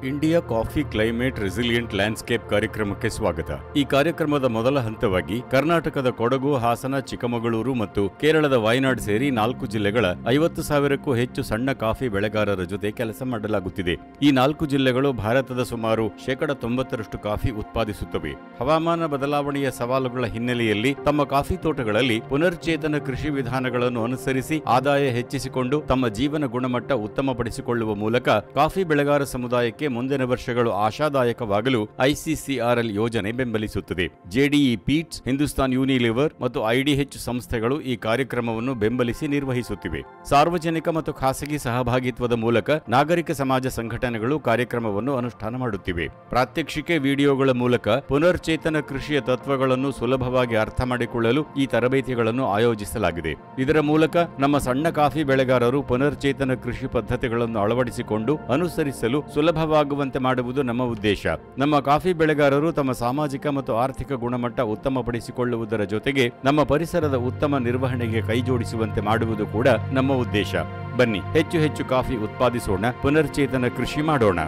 India coffee climate resilient landscape ಕಾರ್ಯಕ್ರಮಕ್ಕೆ ಸ್ವಾಗತ. ಈ ಕಾರ್ಯಕ್ರಮದ ಮೊದಲ ಹಂತವಾಗಿ ಕರ್ನಾಟಕದ ಕೊಡಗು, ಹಾಸನ, ಚಿಕ್ಕಮಗಳೂರು ಮತ್ತು ಕೇರಳದ ವಾಯನಾಡ್ ಸೇರಿ 4 ಜಿಲ್ಲೆಗಳ 50,000ಕ್ಕೂ ಹೆಚ್ಚು ಸಣ್ಣ ಕಾಫಿ ಬೆಳೆಗಾರರ ಜೊತೆ ಕೆಲಸ ಮಾಡಲಾಗುತ್ತಿದೆ. ಈ 4 ಜಿಲ್ಲೆಗಳು ಭಾರತದ ಸುಮಾರು 90% ಕಾಫಿ ಉತ್ಪಾದಿಸುತ್ತವೆ. ಹವಾಮಾನ ಬದಲಾವಣೆಯ ಸವಾಲುಗಳ ಹಿನ್ನೆಲೆಯಲ್ಲಿ ತಮ್ಮ ಕಾಫಿ ತೋಟಗಳಲ್ಲಿ ಪುನರ್ಚೇತನ ಕೃಷಿ ವಿಧಾನಗಳನ್ನು ಅನುಸರಿಸಿ ಆದಾಯ ಹೆಚ್ಚಿಸಿಕೊಂಡು ತಮ್ಮ ಜೀವನ ಗುಣಮಟ್ಟ ಉತ್ತಮಪಡಿಸಿಕೊಳ್ಳುವ ಮೂಲಕ ಕಾಫಿ ಬೆಳೆಗಾರ ಸಮುದಾಯಕ್ಕೆ ಮುಂದಿನ ವರ್ಷಗಳು ಆಶಾದಾಯಕವಾಗಲು ICCRL ಯೋಜನೆ ಬೆಂಬಲಿಸುತ್ತದೆ. JDE Peets, ಹಿಂದೂಸ್ತಾನ್ ಯೂನಿಲಿವರ್ ಮತ್ತು IDH ಸಂಸ್ಥೆಗಳು ಈ ಕಾರ್ಯಕ್ರಮವನ್ನು ಬೆಂಬಲಿಸಿ ನಿರ್ವಹಿಸುತ್ತಿವೆ. ಸಾರ್ವಜನಿಕ ಮತ್ತು ಖಾಸಗಿ ಸಹಭಾಗಿತ್ವದ ಮೂಲಕ ನಾಗರಿಕ ಸಮಾಜ ಸಂಘಟನೆಗಳು ಕಾರ್ಯಕ್ರಮವನ್ನು ಅನುಷ್ಠಾನ ಮಾಡುತ್ತಿವೆ. ಪ್ರಾತ್ಯಕ್ಷಿಕೆ ವಿಡಿಯೋಗಳ ಮೂಲಕ ಪುನರ್ಚೇತನ ಕೃಷಿಯ ತತ್ವಗಳನ್ನು ಸುಲಭವಾಗಿ ಅರ್ಥ ಮಾಡಿಕೊಳ್ಳಲು ಈ ತರಬೇತಿಗಳನ್ನು ಆಯೋಜಿಸಲಾಗಿದೆ. ಇದರ ಮೂಲಕ ನಮ್ಮ ಸಣ್ಣ ಕಾಫಿ ಬೆಳೆಗಾರರು ಪುನರ್ಚೇತನ ಕೃಷಿ ಪದ್ಧತಿಗಳನ್ನು ಅಳವಡಿಸಿಕೊಂಡು ಅನುಸರಿಸಲು ಸುಲಭವಾಗುವಂತೆ ಮಾಡುವುದು ನಮ್ಮ ಉದ್ದೇಶ. ನಮ್ಮ ಕಾಫಿ ಬೆಳೆಗಾರರು ತಮ್ಮ ಸಾಮಾಜಿಕ ಮತ್ತು ಆರ್ಥಿಕ ಗುಣಮಟ್ಟ ಉತ್ತಮಪಡಿಸಿಕೊಳ್ಳುವುದರ ಜೊತೆಗೆ ನಮ್ಮ ಪರಿಸರದ ಉತ್ತಮ ನಿರ್ವಹಣೆಗೆ ಕೈಜೋಡಿಸುವಂತೆ ಮಾಡುವುದು ಕೂಡ ನಮ್ಮ ಉದ್ದೇಶ. ಬನ್ನಿ, ಹೆಚ್ಚು ಹೆಚ್ಚು ಕಾಫಿ ಉತ್ಪಾದಿಸೋಣ, ಪುನರ್ಚೇತನ ಕೃಷಿ ಮಾಡೋಣ.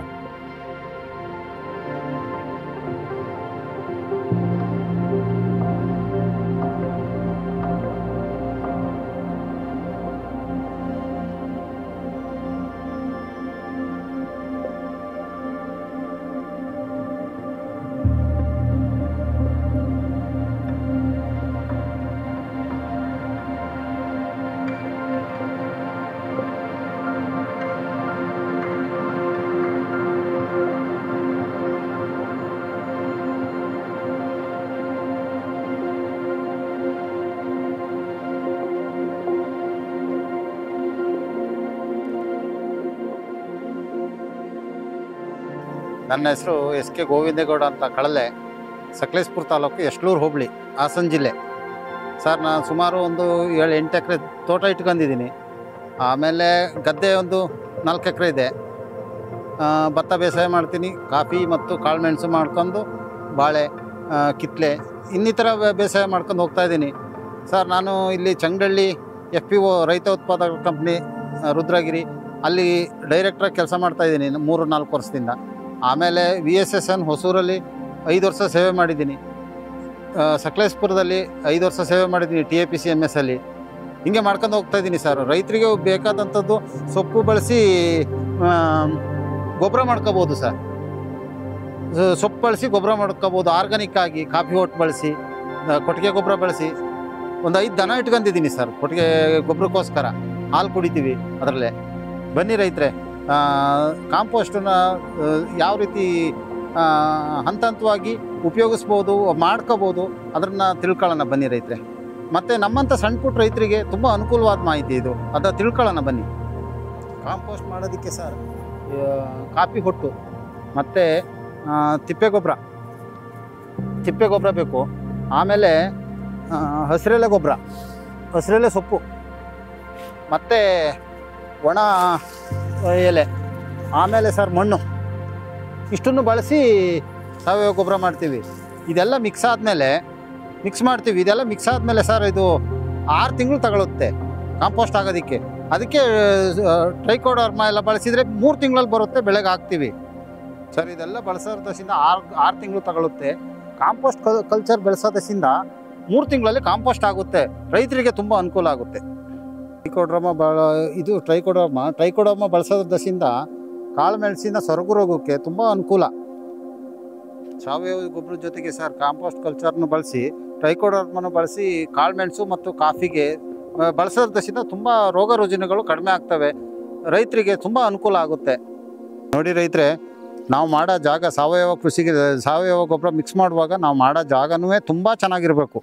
ನನ್ನ ಹೆಸರು SK ಗೋವಿಂದೇಗೌಡ ಅಂತ, ಕಳಲೆ, ಸಕಲೇಶಪುರ ತಾಲೂಕು, ಯಶ್ಲೂರು ಹೋಬಳಿ, ಹಾಸನ ಜಿಲ್ಲೆ. ಸರ್, ನಾನು ಸುಮಾರು ಒಂದು 7-8 ಎಕರೆ ತೋಟ ಇಟ್ಕೊಂಡಿದ್ದೀನಿ. ಆಮೇಲೆ ಗದ್ದೆ ಒಂದು 4 ಎಕರೆ ಇದೆ. ಭತ್ತ ಬೇಸಾಯ ಮಾಡ್ತೀನಿ. ಕಾಫಿ ಮತ್ತು ಕಾಳುಮೆಣಸು ಮಾಡ್ಕೊಂಡು, ಬಾಳೆ, ಕಿತ್ತಲೆ ಇನ್ನಿತರ ಬೇಸಾಯ ಮಾಡ್ಕೊಂಡು ಹೋಗ್ತಾಯಿದ್ದೀನಿ. ಸರ್, ನಾನು ಇಲ್ಲಿ ಚಂಗಡಳ್ಳಿ FPO ರೈತ ಉತ್ಪಾದಕ ಕಂಪ್ನಿ ರುದ್ರಗಿರಿ ಅಲ್ಲಿ ಡೈರೆಕ್ಟ್ರಾಗಿ ಕೆಲಸ ಮಾಡ್ತಾಯಿದ್ದೀನಿ 3-4 ವರ್ಷದಿಂದ. ಆಮೇಲೆ VSSN ಹೊಸೂರಲ್ಲಿ 5 ವರ್ಷ ಸೇವೆ ಮಾಡಿದ್ದೀನಿ. ಸಕಲೇಶಪುರದಲ್ಲಿ 5 ವರ್ಷ ಸೇವೆ ಮಾಡಿದ್ದೀನಿ TAPC MS ಅಲ್ಲಿ. ಹಿಂಗೆ ಮಾಡ್ಕೊಂಡು ಹೋಗ್ತಾಯಿದ್ದೀನಿ ಸರ್. ರೈತರಿಗೆ ಬೇಕಾದಂಥದ್ದು ಸೊಪ್ಪು ಬಳಸಿ ಗೊಬ್ಬರ ಮಾಡ್ಕೋಬೋದು ಸರ್. ಸೊಪ್ಪು ಬಳಸಿ ಗೊಬ್ಬರ ಮಾಡ್ಕೋಬೋದು. ಆರ್ಗಾನಿಕ್ ಆಗಿ ಕಾಫಿ ಹೊಟ್ಟು ಬಳಸಿ, ಕೊಟ್ಟಿಗೆ ಗೊಬ್ಬರ ಬಳಸಿ ಒಂದು 5 ದನ ಇಟ್ಕೊಂಡಿದ್ದೀನಿ ಸರ್. ಕೊಟ್ಟಿಗೆ ಗೊಬ್ಬರಕ್ಕೋಸ್ಕರ ಹಾಲು ಕುಡಿತೀವಿ ಅದರಲ್ಲೇ. ಬನ್ನಿ ರೈತರೆ, ಕಾಂಪೋಸ್ಟನ್ನ ಯಾವ ರೀತಿ ಹಂತ ಹಂತವಾಗಿ ಉಪಯೋಗಿಸ್ಬೋದು, ಮಾಡ್ಕೋಬೋದು, ಅದನ್ನು ತಿಳ್ಕೊಳ್ಳೋಣ ಬನ್ನಿ ರೈತರೆ. ಮತ್ತು ನಮ್ಮಂಥ ಸಣ್ಣ ಪುಟ್ಟ ರೈತರಿಗೆ ತುಂಬ ಅನುಕೂಲವಾದ ಮಾಹಿತಿ ಇದು, ಅದನ್ನು ತಿಳ್ಕೊಳ್ಳೋಣ ಬನ್ನಿ. ಕಾಂಪೋಸ್ಟ್ ಮಾಡೋದಕ್ಕೆ ಸರ್ ಕಾಫಿ ಹೊಟ್ಟು ಮತ್ತು ತಿಪ್ಪೆ ಗೊಬ್ಬರ ಬೇಕು. ಆಮೇಲೆ ಹಸಿರೆಲೆ ಗೊಬ್ಬರ, ಹಸಿರೆಲೆ ಸೊಪ್ಪು ಮತ್ತು ಒಣ ಎಲೆ, ಆಮೇಲೆ ಸರ್ ಮಣ್ಣು, ಇಷ್ಟನ್ನು ಬಳಸಿ ಸಾವಯವ ಗೊಬ್ಬರ ಮಾಡ್ತೀವಿ. ಇದೆಲ್ಲ ಮಿಕ್ಸ್ ಮಾಡ್ತೀವಿ. ಇದೆಲ್ಲ ಮಿಕ್ಸ್ ಆದಮೇಲೆ ಸರ್ ಇದು 6 ತಿಂಗಳು ತಗೊಳುತ್ತೆ ಕಾಂಪೋಸ್ಟ್ ಆಗೋದಕ್ಕೆ. ಅದಕ್ಕೆ ಟ್ರೈಕೋಡರ್ಮ ಎಲ್ಲ ಬಳಸಿದರೆ 3 ತಿಂಗಳಲ್ಲಿ ಬರುತ್ತೆ, ಬೆಳೆಗೆ ಹಾಕ್ತೀವಿ ಸರ್. ಇದೆಲ್ಲ ಬಳಸೋದ್ರಿಂದ 6 ತಿಂಗಳು ತಗೊಳುತ್ತೆ. ಕಾಂಪೋಸ್ಟ್ ಕಲ್ಚರ್ ಬೆಳೆಸೋದ್ರಿಂದ 3 ತಿಂಗಳಲ್ಲಿ ಕಾಂಪೋಸ್ಟ್ ಆಗುತ್ತೆ. ರೈತರಿಗೆ ತುಂಬ ಅನುಕೂಲ ಆಗುತ್ತೆ. ಟ್ರೈಕೋಡರ್ಮ ಬಳಸೋದ್ರಿಂದ ಕಾಳುಮೆಣಸಿನ ಸೊರಗು ರೋಗಕ್ಕೆ ತುಂಬ ಅನುಕೂಲ. ಸಾವಯವ ಗೊಬ್ಬರದ ಜೊತೆಗೆ ಸರ್ ಕಾಂಪೋಸ್ಟ್ ಕಲ್ಚರ್ನ ಬಳಸಿ, ಟ್ರೈಕೋಡರ್ಮನ ಬಳಸಿ ಕಾಳುಮೆಣಸು ಮತ್ತು ಕಾಫಿಗೆ ಬಳಸೋದ್ರಿಂದ ತುಂಬ ರೋಗ ರುಜಿನಗಳು ಕಡಿಮೆ ಆಗ್ತವೆ. ರೈತರಿಗೆ ತುಂಬ ಅನುಕೂಲ ಆಗುತ್ತೆ. ನೋಡಿ ರೈತರೆ, ನಾವು ಮಾಡೋ ಜಾಗ ಸಾವಯವ ಕೃಷಿಗೆ ಸಾವಯವ ಗೊಬ್ಬರ ಮಿಕ್ಸ್ ಮಾಡುವಾಗ ನಾವು ಮಾಡೋ ಜಾಗನೂ ತುಂಬ ಚೆನ್ನಾಗಿರಬೇಕು.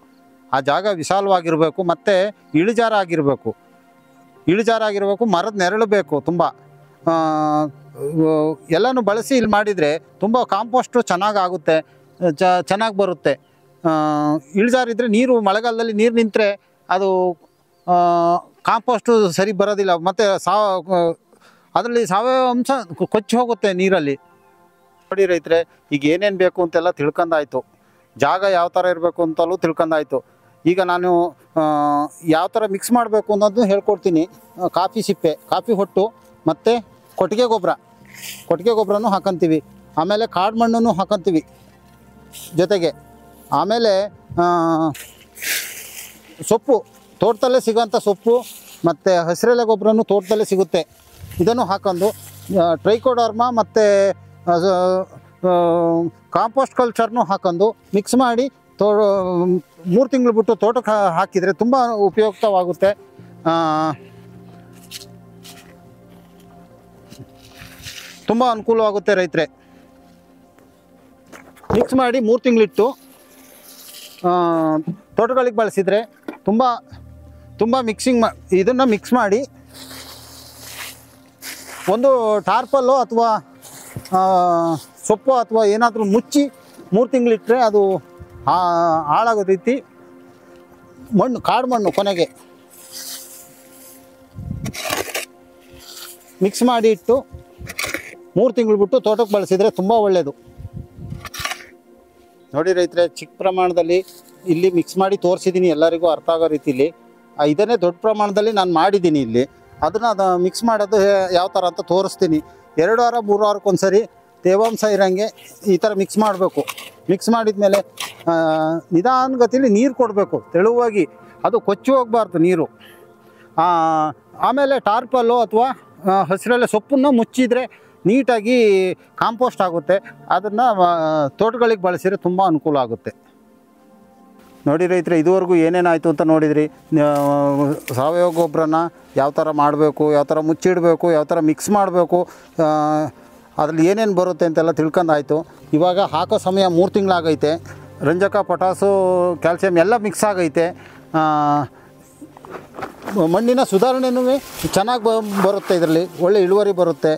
ಆ ಜಾಗ ವಿಶಾಲವಾಗಿರಬೇಕು ಮತ್ತು ಇಳಿಜಾರಾಗಿರಬೇಕು. ಮರದ ನೆರಳು ಬೇಕು ತುಂಬ. ಎಲ್ಲನೂ ಬಳಸಿ ಇಲ್ಲಿ ಮಾಡಿದರೆ ತುಂಬ ಕಾಂಪೋಸ್ಟು ಚೆನ್ನಾಗಾಗುತ್ತೆ, ಚೆನ್ನಾಗಿ ಬರುತ್ತೆ. ಇಳಿಜಾರಿದ್ದರೆ ಮಳೆಗಾಲದಲ್ಲಿ ನೀರು ನಿಂತರೆ ಅದು ಕಾಂಪೋಸ್ಟು ಸರಿ ಬರೋದಿಲ್ಲ. ಮತ್ತು ಅದರಲ್ಲಿ ಸಾವಯವ ಅಂಶ ಕೊಚ್ಚಿ ಹೋಗುತ್ತೆ ನೀರಲ್ಲಿ. ನೋಡಿ ರೈತರೆ, ಈಗ ಏನೇನು ಬೇಕು ಅಂತೆಲ್ಲ ತಿಳ್ಕೊಂಡಾಯ್ತು. ಜಾಗ ಯಾವ ಥರ ಇರಬೇಕು ಅಂತಲೂ ತಿಳ್ಕೊಂಡಾಯ್ತು. ಈಗ ನಾನು ಯಾವ ಥರ ಮಿಕ್ಸ್ ಮಾಡಬೇಕು ಅನ್ನೋದು ಹೇಳ್ಕೊಡ್ತೀನಿ. ಕಾಫಿ ಸಿಪ್ಪೆ, ಕಾಫಿ ಹೊಟ್ಟು ಮತ್ತು ಕೊಟ್ಟಿಗೆ ಗೊಬ್ಬರ ಕೊಟ್ಟಿಗೆ ಗೊಬ್ಬರನೂ ಹಾಕೊಂತೀವಿ. ಆಮೇಲೆ ಕಾಡು ಮಣ್ಣನ್ನು ಹಾಕೊಂತೀವಿ ಜೊತೆಗೆ. ಆಮೇಲೆ ಸೊಪ್ಪು, ತೋಟದಲ್ಲೇ ಸಿಗೋಂಥ ಸೊಪ್ಪು ಮತ್ತು ಹಸಿರೆಲೆ ಗೊಬ್ಬರನೂ ತೋಟದಲ್ಲೇ ಸಿಗುತ್ತೆ. ಇದನ್ನು ಹಾಕೊಂಡು ಟ್ರೈಕೋಡರ್ಮಾ ಮತ್ತು ಕಾಂಪೋಸ್ಟ್ ಕಲ್ಚರ್ನೂ ಹಾಕೊಂಡು ಮಿಕ್ಸ್ ಮಾಡಿ 3 ತಿಂಗಳು ಬಿಟ್ಟು ತೋಟಕ್ಕೆ ಹಾಕಿದರೆ ತುಂಬ ಉಪಯುಕ್ತವಾಗುತ್ತೆ. ತುಂಬ ಅನುಕೂಲವಾಗುತ್ತೆ ರೈತರೆ. ಮಿಕ್ಸ್ ಮಾಡಿ 3 ತಿಂಗಳಿಟ್ಟು ತೋಟಗಳಿಗೆ ಬಳಸಿದರೆ ತುಂಬ ಇದನ್ನು ಮಿಕ್ಸ್ ಮಾಡಿ ಒಂದು ಟಾರ್ಪಲ್ಲು ಅಥವಾ ಸೊಪ್ಪು ಅಥವಾ ಏನಾದರೂ ಮುಚ್ಚಿ 3 ತಿಂಗಳಿಟ್ಟರೆ ಅದು ಹಾಳಾಗೋ ರೀತಿ ಕಾಡು ಮಣ್ಣು ಕೊನೆಗೆ ಮಿಕ್ಸ್ ಮಾಡಿ ಇಟ್ಟು 3 ತಿಂಗಳು ಬಿಟ್ಟು ತೋಟಕ್ಕೆ ಬಳಸಿದರೆ ತುಂಬ ಒಳ್ಳೆಯದು. ನೋಡಿ ರೈತರೆ, ಚಿಕ್ಕ ಪ್ರಮಾಣದಲ್ಲಿ ಇಲ್ಲಿ ಮಿಕ್ಸ್ ಮಾಡಿ ತೋರಿಸಿದ್ದೀನಿ, ಎಲ್ಲರಿಗೂ ಅರ್ಥ ಆಗೋ ರೀತಿಲಿ. ಇದನ್ನೇ ದೊಡ್ಡ ಪ್ರಮಾಣದಲ್ಲಿ ನಾನು ಮಾಡಿದ್ದೀನಿ ಇಲ್ಲಿ. ಅದನ್ನು ಮಿಕ್ಸ್ ಮಾಡೋದು ಯಾವ ಥರ ಅಂತ ತೋರಿಸ್ತೀನಿ. 2 ವಾರ 3 ವಾರಕ್ಕೊಂದ್ಸರಿ ತೇವಾಂಶ ಇರೋಂಗೆ ಈ ಥರ ಮಿಕ್ಸ್ ಮಾಡಬೇಕು. ಮಿಕ್ಸ್ ಮಾಡಿದ ಮೇಲೆ ನಿಧಾನಗತಿಯಲ್ಲಿ ನೀರು ಕೊಡಬೇಕು, ತೆಳುವಾಗಿ. ಅದು ಕೊಚ್ಚಿ ಹೋಗಬಾರ್ದು ನೀರು. ಆಮೇಲೆ ಟಾರ್ಪಲ್ಲು ಅಥವಾ ಹಸಿರೆಲೆ ಸೊಪ್ಪನ್ನು ಮುಚ್ಚಿದರೆ ನೀಟಾಗಿ ಕಾಂಪೋಸ್ಟ್ ಆಗುತ್ತೆ. ಅದನ್ನು ತೋಟಗಳಿಗೆ ಬಳಸಿದರೆ ತುಂಬ ಅನುಕೂಲ ಆಗುತ್ತೆ. ನೋಡಿ ರೈತರೆ, ಇದುವರೆಗೂ ಏನೇನಾಯಿತು ಅಂತ ನೋಡಿದ್ರಿ. ಸಾವಯವ ಗೊಬ್ಬರನ ಯಾವ ಥರ ಮಾಡಬೇಕು, ಯಾವ ಥರ ಮುಚ್ಚಿಡಬೇಕು, ಯಾವ ಥರ ಮಿಕ್ಸ್ ಮಾಡಬೇಕು, ಅದರಲ್ಲಿ ಏನೇನು ಬರುತ್ತೆ ಅಂತೆಲ್ಲ ತಿಳ್ಕೊಂಡಾಯಿತು. ಇವಾಗ ಹಾಕೋ ಸಮಯ 3 ತಿಂಗಳಾಗೈತೆ. ರಂಜಕ, ಪೊಟಾಸು, ಕ್ಯಾಲ್ಸಿಯಂ ಎಲ್ಲ ಮಿಕ್ಸ್ ಆಗೈತೆ. ಮಣ್ಣಿನ ಸುಧಾರಣೆನೂ ಚೆನ್ನಾಗಿ ಬರುತ್ತೆ, ಇದರಲ್ಲಿ ಒಳ್ಳೆ ಇಳುವರಿ ಬರುತ್ತೆ.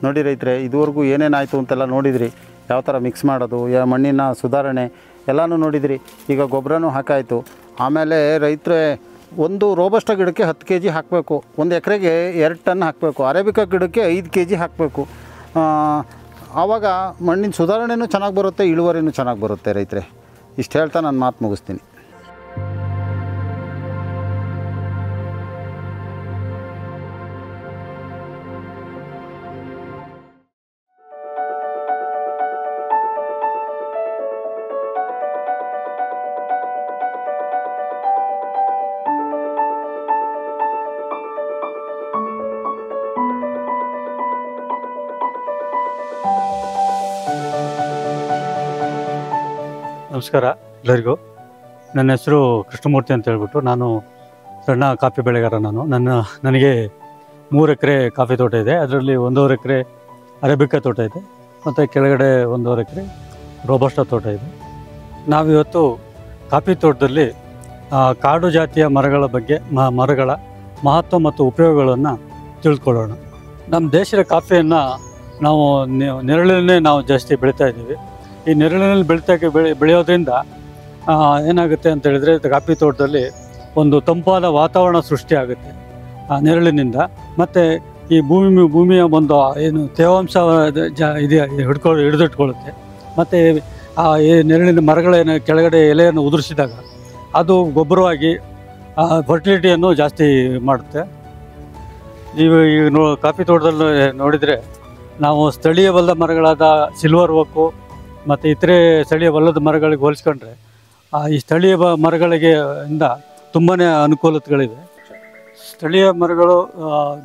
ನೋಡಿ ರೈತರೆ, ಇದುವರೆಗೂ ಏನೇನಾಯಿತು ಅಂತೆಲ್ಲ ನೋಡಿದ್ರಿ. ಯಾವ ಥರ ಮಿಕ್ಸ್ ಮಾಡೋದು, ಮಣ್ಣಿನ ಸುಧಾರಣೆ ಎಲ್ಲನೂ ನೋಡಿದ್ರಿ. ಈಗ ಗೊಬ್ಬರನೂ ಹಾಕಾಯಿತು. ಆಮೇಲೆ ರೈತರೆ, ಒಂದು ರೋಬಸ್ಟ ಗಿಡಕ್ಕೆ 10 kg ಹಾಕಬೇಕು. 1 ಎಕರೆಗೆ 2 ಟನ್ ಹಾಕಬೇಕು. ಅರೇಬಿಕಾ ಗಿಡಕ್ಕೆ 5 kg ಹಾಕಬೇಕು. ಆವಾಗ ಮಣ್ಣಿನ ಸುಧಾರಣೆನೂ ಚೆನ್ನಾಗಿ ಬರುತ್ತೆ, ಇಳುವರಿನೂ ಚೆನ್ನಾಗಿ ಬರುತ್ತೆ ರೈತರೆ. ಇಷ್ಟು ಹೇಳ್ತಾ ನಾನು ಮಾತು ಮುಗಿಸ್ತೀನಿ. ನಮಸ್ಕಾರ ಎಲ್ಲರಿಗೂ. ನನ್ನ ಹೆಸರು ಕೃಷ್ಣಮೂರ್ತಿ ಅಂತ ಹೇಳ್ಬಿಟ್ಟು, ನಾನು ಸಣ್ಣ ಕಾಫಿ ಬೆಳೆಗಾರ. ನನಗೆ 3 ಎಕರೆ ಕಾಫಿ ತೋಟ ಇದೆ. ಅದರಲ್ಲಿ 1.5 ಎಕರೆ ಅರೇಬಿಕಾ ತೋಟ ಇದೆ ಮತ್ತು ಕೆಳಗಡೆ 1.5 ಎಕರೆ ರೋಬಸ್ಟಾ ತೋಟ ಇದೆ. ನಾವಿವತ್ತು ಕಾಫಿ ತೋಟದಲ್ಲಿ ಕಾಡು ಜಾತಿಯ ಮರಗಳ ಬಗ್ಗೆ, ಮರಗಳ ಮಹತ್ವ ಮತ್ತು ಉಪಯೋಗಗಳನ್ನು ತಿಳ್ಕೊಳ್ಳೋಣ. ನಮ್ಮ ದೇಶದ ಕಾಫಿಯನ್ನು ನಾವು ನೆರಳನ್ನೇ ನಾವು ಜಾಸ್ತಿ ಬೆಳೀತಾ ಇದ್ದೀವಿ. ಈ ನೆರಳಿನಲ್ಲಿ ಬೆಳೆಯೋದ್ರಿಂದ ಏನಾಗುತ್ತೆ ಅಂತ ಹೇಳಿದರೆ, ಕಾಫಿ ತೋಟದಲ್ಲಿ ಒಂದು ತಂಪಾದ ವಾತಾವರಣ ಸೃಷ್ಟಿಯಾಗುತ್ತೆ ಆ ನೆರಳಿನಿಂದ. ಮತ್ತು ಈ ಭೂಮಿಯ ಒಂದು ಏನು ತೇವಾಂಶ ಹಿಡಿದಿಟ್ಕೊಳ್ಳುತ್ತೆ. ಮತ್ತು ಈ ನೆರಳಿನ ಮರಗಳೇನು ಕೆಳಗಡೆ ಎಲೆಯನ್ನು ಉದುರಿಸಿದಾಗ ಅದು ಗೊಬ್ಬರವಾಗಿ ಫರ್ಟಿಲಿಟಿಯನ್ನು ಜಾಸ್ತಿ ಮಾಡುತ್ತೆ. ನೀವು ಈಗ ಕಾಫಿ ತೋಟದಲ್ಲಿ ನೋಡಿದರೆ, ನಾವು ಸ್ಥಳೀಯವಲ್ಲದ ಮರಗಳಾದ ಸಿಲ್ವರ್ ಓಕು ಮತ್ತು ಇತರೆ ಸ್ಥಳೀಯವಲ್ಲದ ಮರಗಳಿಗೆ ಹೋಲಿಸ್ಕೊಂಡ್ರೆ ಈ ಸ್ಥಳೀಯ ಮರಗಳಿಗೆ ಇಂದ ತುಂಬಾ ಅನುಕೂಲತೆಗಳಿವೆ. ಸ್ಥಳೀಯ ಮರಗಳು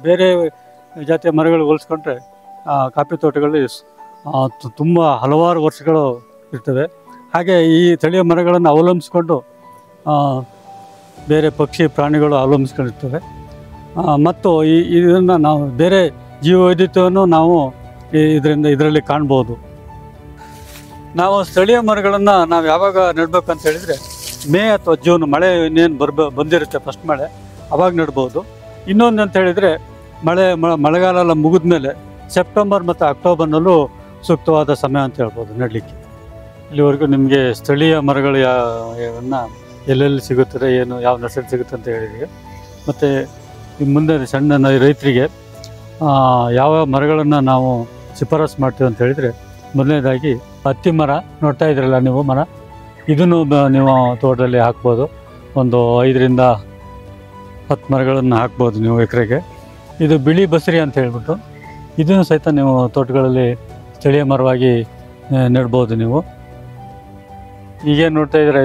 ಬೇರೆ ಜಾತಿಯ ಮರಗಳಿಗೆ ಹೋಲಿಸ್ಕೊಂಡ್ರೆ ಕಾಫಿ ತೋಟಗಳಲ್ಲಿ ತುಂಬ ಹಲವಾರು ವರ್ಷಗಳು ಇರ್ತವೆ. ಹಾಗೆ ಈ ಸ್ಥಳೀಯ ಮರಗಳನ್ನು ಅವಲಂಬಿಸ್ಕೊಂಡು ಬೇರೆ ಪಕ್ಷಿ ಪ್ರಾಣಿಗಳು ಅವಲಂಬಿಸ್ಕೊಂಡಿರ್ತವೆ. ಮತ್ತು ಇದನ್ನು ನಾವು ಬೇರೆ ಜೀವವೈವಿಧ್ಯವನ್ನು ನಾವು ಇದರಲ್ಲಿ ಕಾಣ್ಬೋದು. ನಾವು ಸ್ಥಳೀಯ ಮರಗಳನ್ನು ನಾವು ಯಾವಾಗ ನೆಡಬೇಕಂತ ಹೇಳಿದರೆ, ಮೇ ಅಥವಾ ಜೂನ್ ಮಳೆ ಇನ್ನೇನು ಬಂದಿರುತ್ತೆ, ಫಸ್ಟ್ ಮಳೆ, ಅವಾಗ ನೆಡ್ಬೋದು. ಇನ್ನೊಂದು ಅಂತ ಹೇಳಿದರೆ, ಮಳೆಗಾಲ ಎಲ್ಲ ಮುಗಿದ ಮೇಲೆ ಸೆಪ್ಟೆಂಬರ್ ಮತ್ತು ಅಕ್ಟೋಬರ್ನಲ್ಲೂ ಸೂಕ್ತವಾದ ಸಮಯ ಅಂತ ಹೇಳ್ಬೋದು ನೆಡಲಿಕ್ಕೆ. ಇಲ್ಲಿವರೆಗೂ ನಿಮಗೆ ಸ್ಥಳೀಯ ಮರಗಳು ಎಲ್ಲೆಲ್ಲಿ ಸಿಗುತ್ತದೆ, ಏನು ಯಾವ ನರ್ಸರಿ ಸಿಗುತ್ತೆ ಅಂತ ಹೇಳಿದ್ದೀವಿ. ಮತ್ತು ಮುಂದೆ ಸಣ್ಣ ರೈತರಿಗೆ ಯಾವ ಮರಗಳನ್ನು ನಾವು ಶಿಫಾರಸು ಮಾಡ್ತೀವಿ ಅಂತ ಹೇಳಿದರೆ, ಮೊದಲನೇದಾಗಿ ಹತ್ತಿ ಮರ ನೋಡ್ತಾ ಇದ್ರಲ್ಲ ನೀವು, ಮರ ಇದನ್ನು ನೀವು ತೋಟದಲ್ಲಿ ಹಾಕ್ಬೋದು. ಒಂದು 5 ರಿಂದ 10 ಮರಗಳನ್ನು ಹಾಕ್ಬೋದು ನೀವು ಎಕರೆಗೆ. ಇದು ಬಿಳಿ ಬಸರಿ ಅಂತ ಹೇಳ್ಬಿಟ್ಟು, ಇದನ್ನು ಸಹಿತ ನೀವು ತೋಟಗಳಲ್ಲಿ ಸ್ಥಳೀಯ ಮರವಾಗಿ ನೆಡ್ಬೋದು ನೀವು. ಈಗೇನು ನೋಡ್ತಾ ಇದ್ದೀರಾ,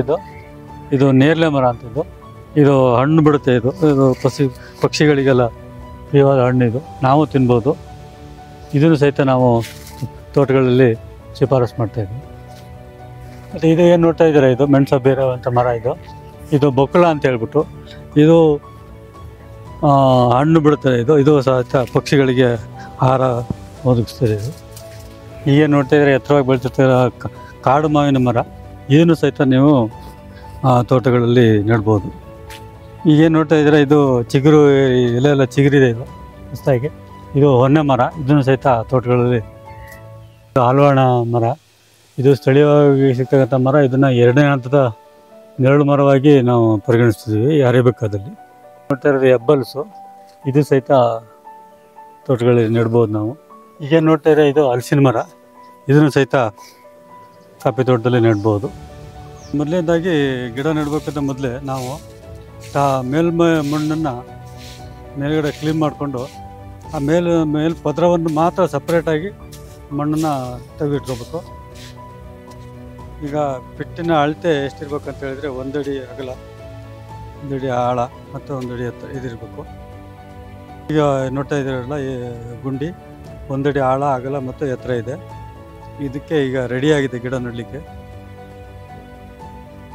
ಇದು ನೇರಳೆ ಮರ ಅಂತಿದ್ದು. ಇದು ಹಣ್ಣು ಬಿಡುತ್ತೆ. ಇದು ಪಕ್ಷಿಗಳಿಗೆಲ್ಲ ಪ್ರಿಯವಾದ ಹಣ್ಣು. ಇದು ನಾವು ತಿನ್ಬೋದು. ಇದನ್ನು ಸಹಿತ ನಾವು ತೋಟಗಳಲ್ಲಿ ಶಿಫಾರಸು ಮಾಡ್ತಾಯಿದ್ವಿ. ಮತ್ತು ಇದು ಏನು ನೋಡ್ತಾ ಇದ್ದೀರಾ, ಇದು ಮೆಣಸ ಬೇರೆ ಅಂತ ಮರ. ಇದು ಬೊಕ್ಕಳ ಅಂತ ಹೇಳ್ಬಿಟ್ಟು ಇದು ಹಣ್ಣು ಬಿಡುತ್ತದೆ. ಇದು ಸಹಿತ ಪಕ್ಷಿಗಳಿಗೆ ಆಹಾರ ಒದಗಿಸ್ತದೆ. ಈಗೇನು ನೋಡ್ತಾ ಇದ್ರೆ ಎತ್ತರವಾಗಿ ಬೆಳೆದಿರ್ತಿರೋ ಕಾಡು ಮಾವಿನ ಮರ. ಇದನ್ನು ಸಹಿತ ನೀವು ತೋಟಗಳಲ್ಲಿ ನೆಡ್ಬೋದು. ಈಗೇನು ನೋಡ್ತಾ ಇದ್ರೆ ಇದು ಚಿಗುರು, ಎಲ್ಲ ಚಿಗುರಿದೆ. ಇದು ಹೊಸದಾಗಿ ಇದು ಹೊನ್ನೆ ಮರ. ಇದನ್ನು ಸಹಿತ ತೋಟಗಳಲ್ಲಿ. ಹಾಲುವಾಣ ಮರ, ಇದು ಸ್ಥಳೀಯವಾಗಿ ಸಿಗ್ತಕ್ಕಂಥ ಮರ. ಇದನ್ನು 2ನೇ ಹಂತದ ನೆರಳು ಮರವಾಗಿ ನಾವು ಪರಿಗಣಿಸ್ತಿದ್ದೀವಿ ಅರೇಬಿಕಾದಲ್ಲಿ. ನೋಡ್ತಾ ಇರೋದು ಹೆಬ್ಬಲಸು. ಇದು ಸಹಿತ ತೋಟಗಳಲ್ಲಿ ನೆಡ್ಬೋದು ನಾವು. ಈಗೇನು ನೋಡ್ತಾ ಇದ್ರೆ ಇದು ಹಲಸಿನ ಮರ. ಇದನ್ನು ಸಹಿತ ಕಾಫಿ ತೋಟದಲ್ಲಿ ನೆಡ್ಬೋದು. ಮೊದಲನೇದಾಗಿ ಗಿಡ ನೆಡಬೇಕಂತ ಮೊದಲೇ ನಾವು ಮಣ್ಣನ್ನು ಮೇಲ್ಗಡೆ ಕ್ಲೀನ್ ಮಾಡಿಕೊಂಡು ಆ ಮೇಲ್ ಪದರವನ್ನು ಮಾತ್ರ ಸಪ್ರೇಟಾಗಿ ಮಣ್ಣನ್ನು ತೆಗೆದಿಟ್ಕೋಬೇಕು. ಈಗ ಪಿಟ್ಟಿನ ಅಳತೆ ಎಷ್ಟಿರ್ಬೇಕಂತ ಹೇಳಿದ್ರೆ 1 ಅಡಿ ಅಗಲ, 1 ಅಡಿ ಆಳ ಮತ್ತು 1 ಅಡಿ ಎತ್ತರ ಇದಿರಬೇಕು. ಈಗ ನೋಡ್ತಾ ಇದ್ದೀರಲ್ಲ, ಈ ಗುಂಡಿ 1 ಅಡಿ ಆಳ, ಅಗಲ ಮತ್ತು ಎತ್ತರ ಇದೆ. ಇದಕ್ಕೆ ಈಗ ರೆಡಿಯಾಗಿದೆ ಗಿಡ ನೆಡಲಿಕ್ಕೆ.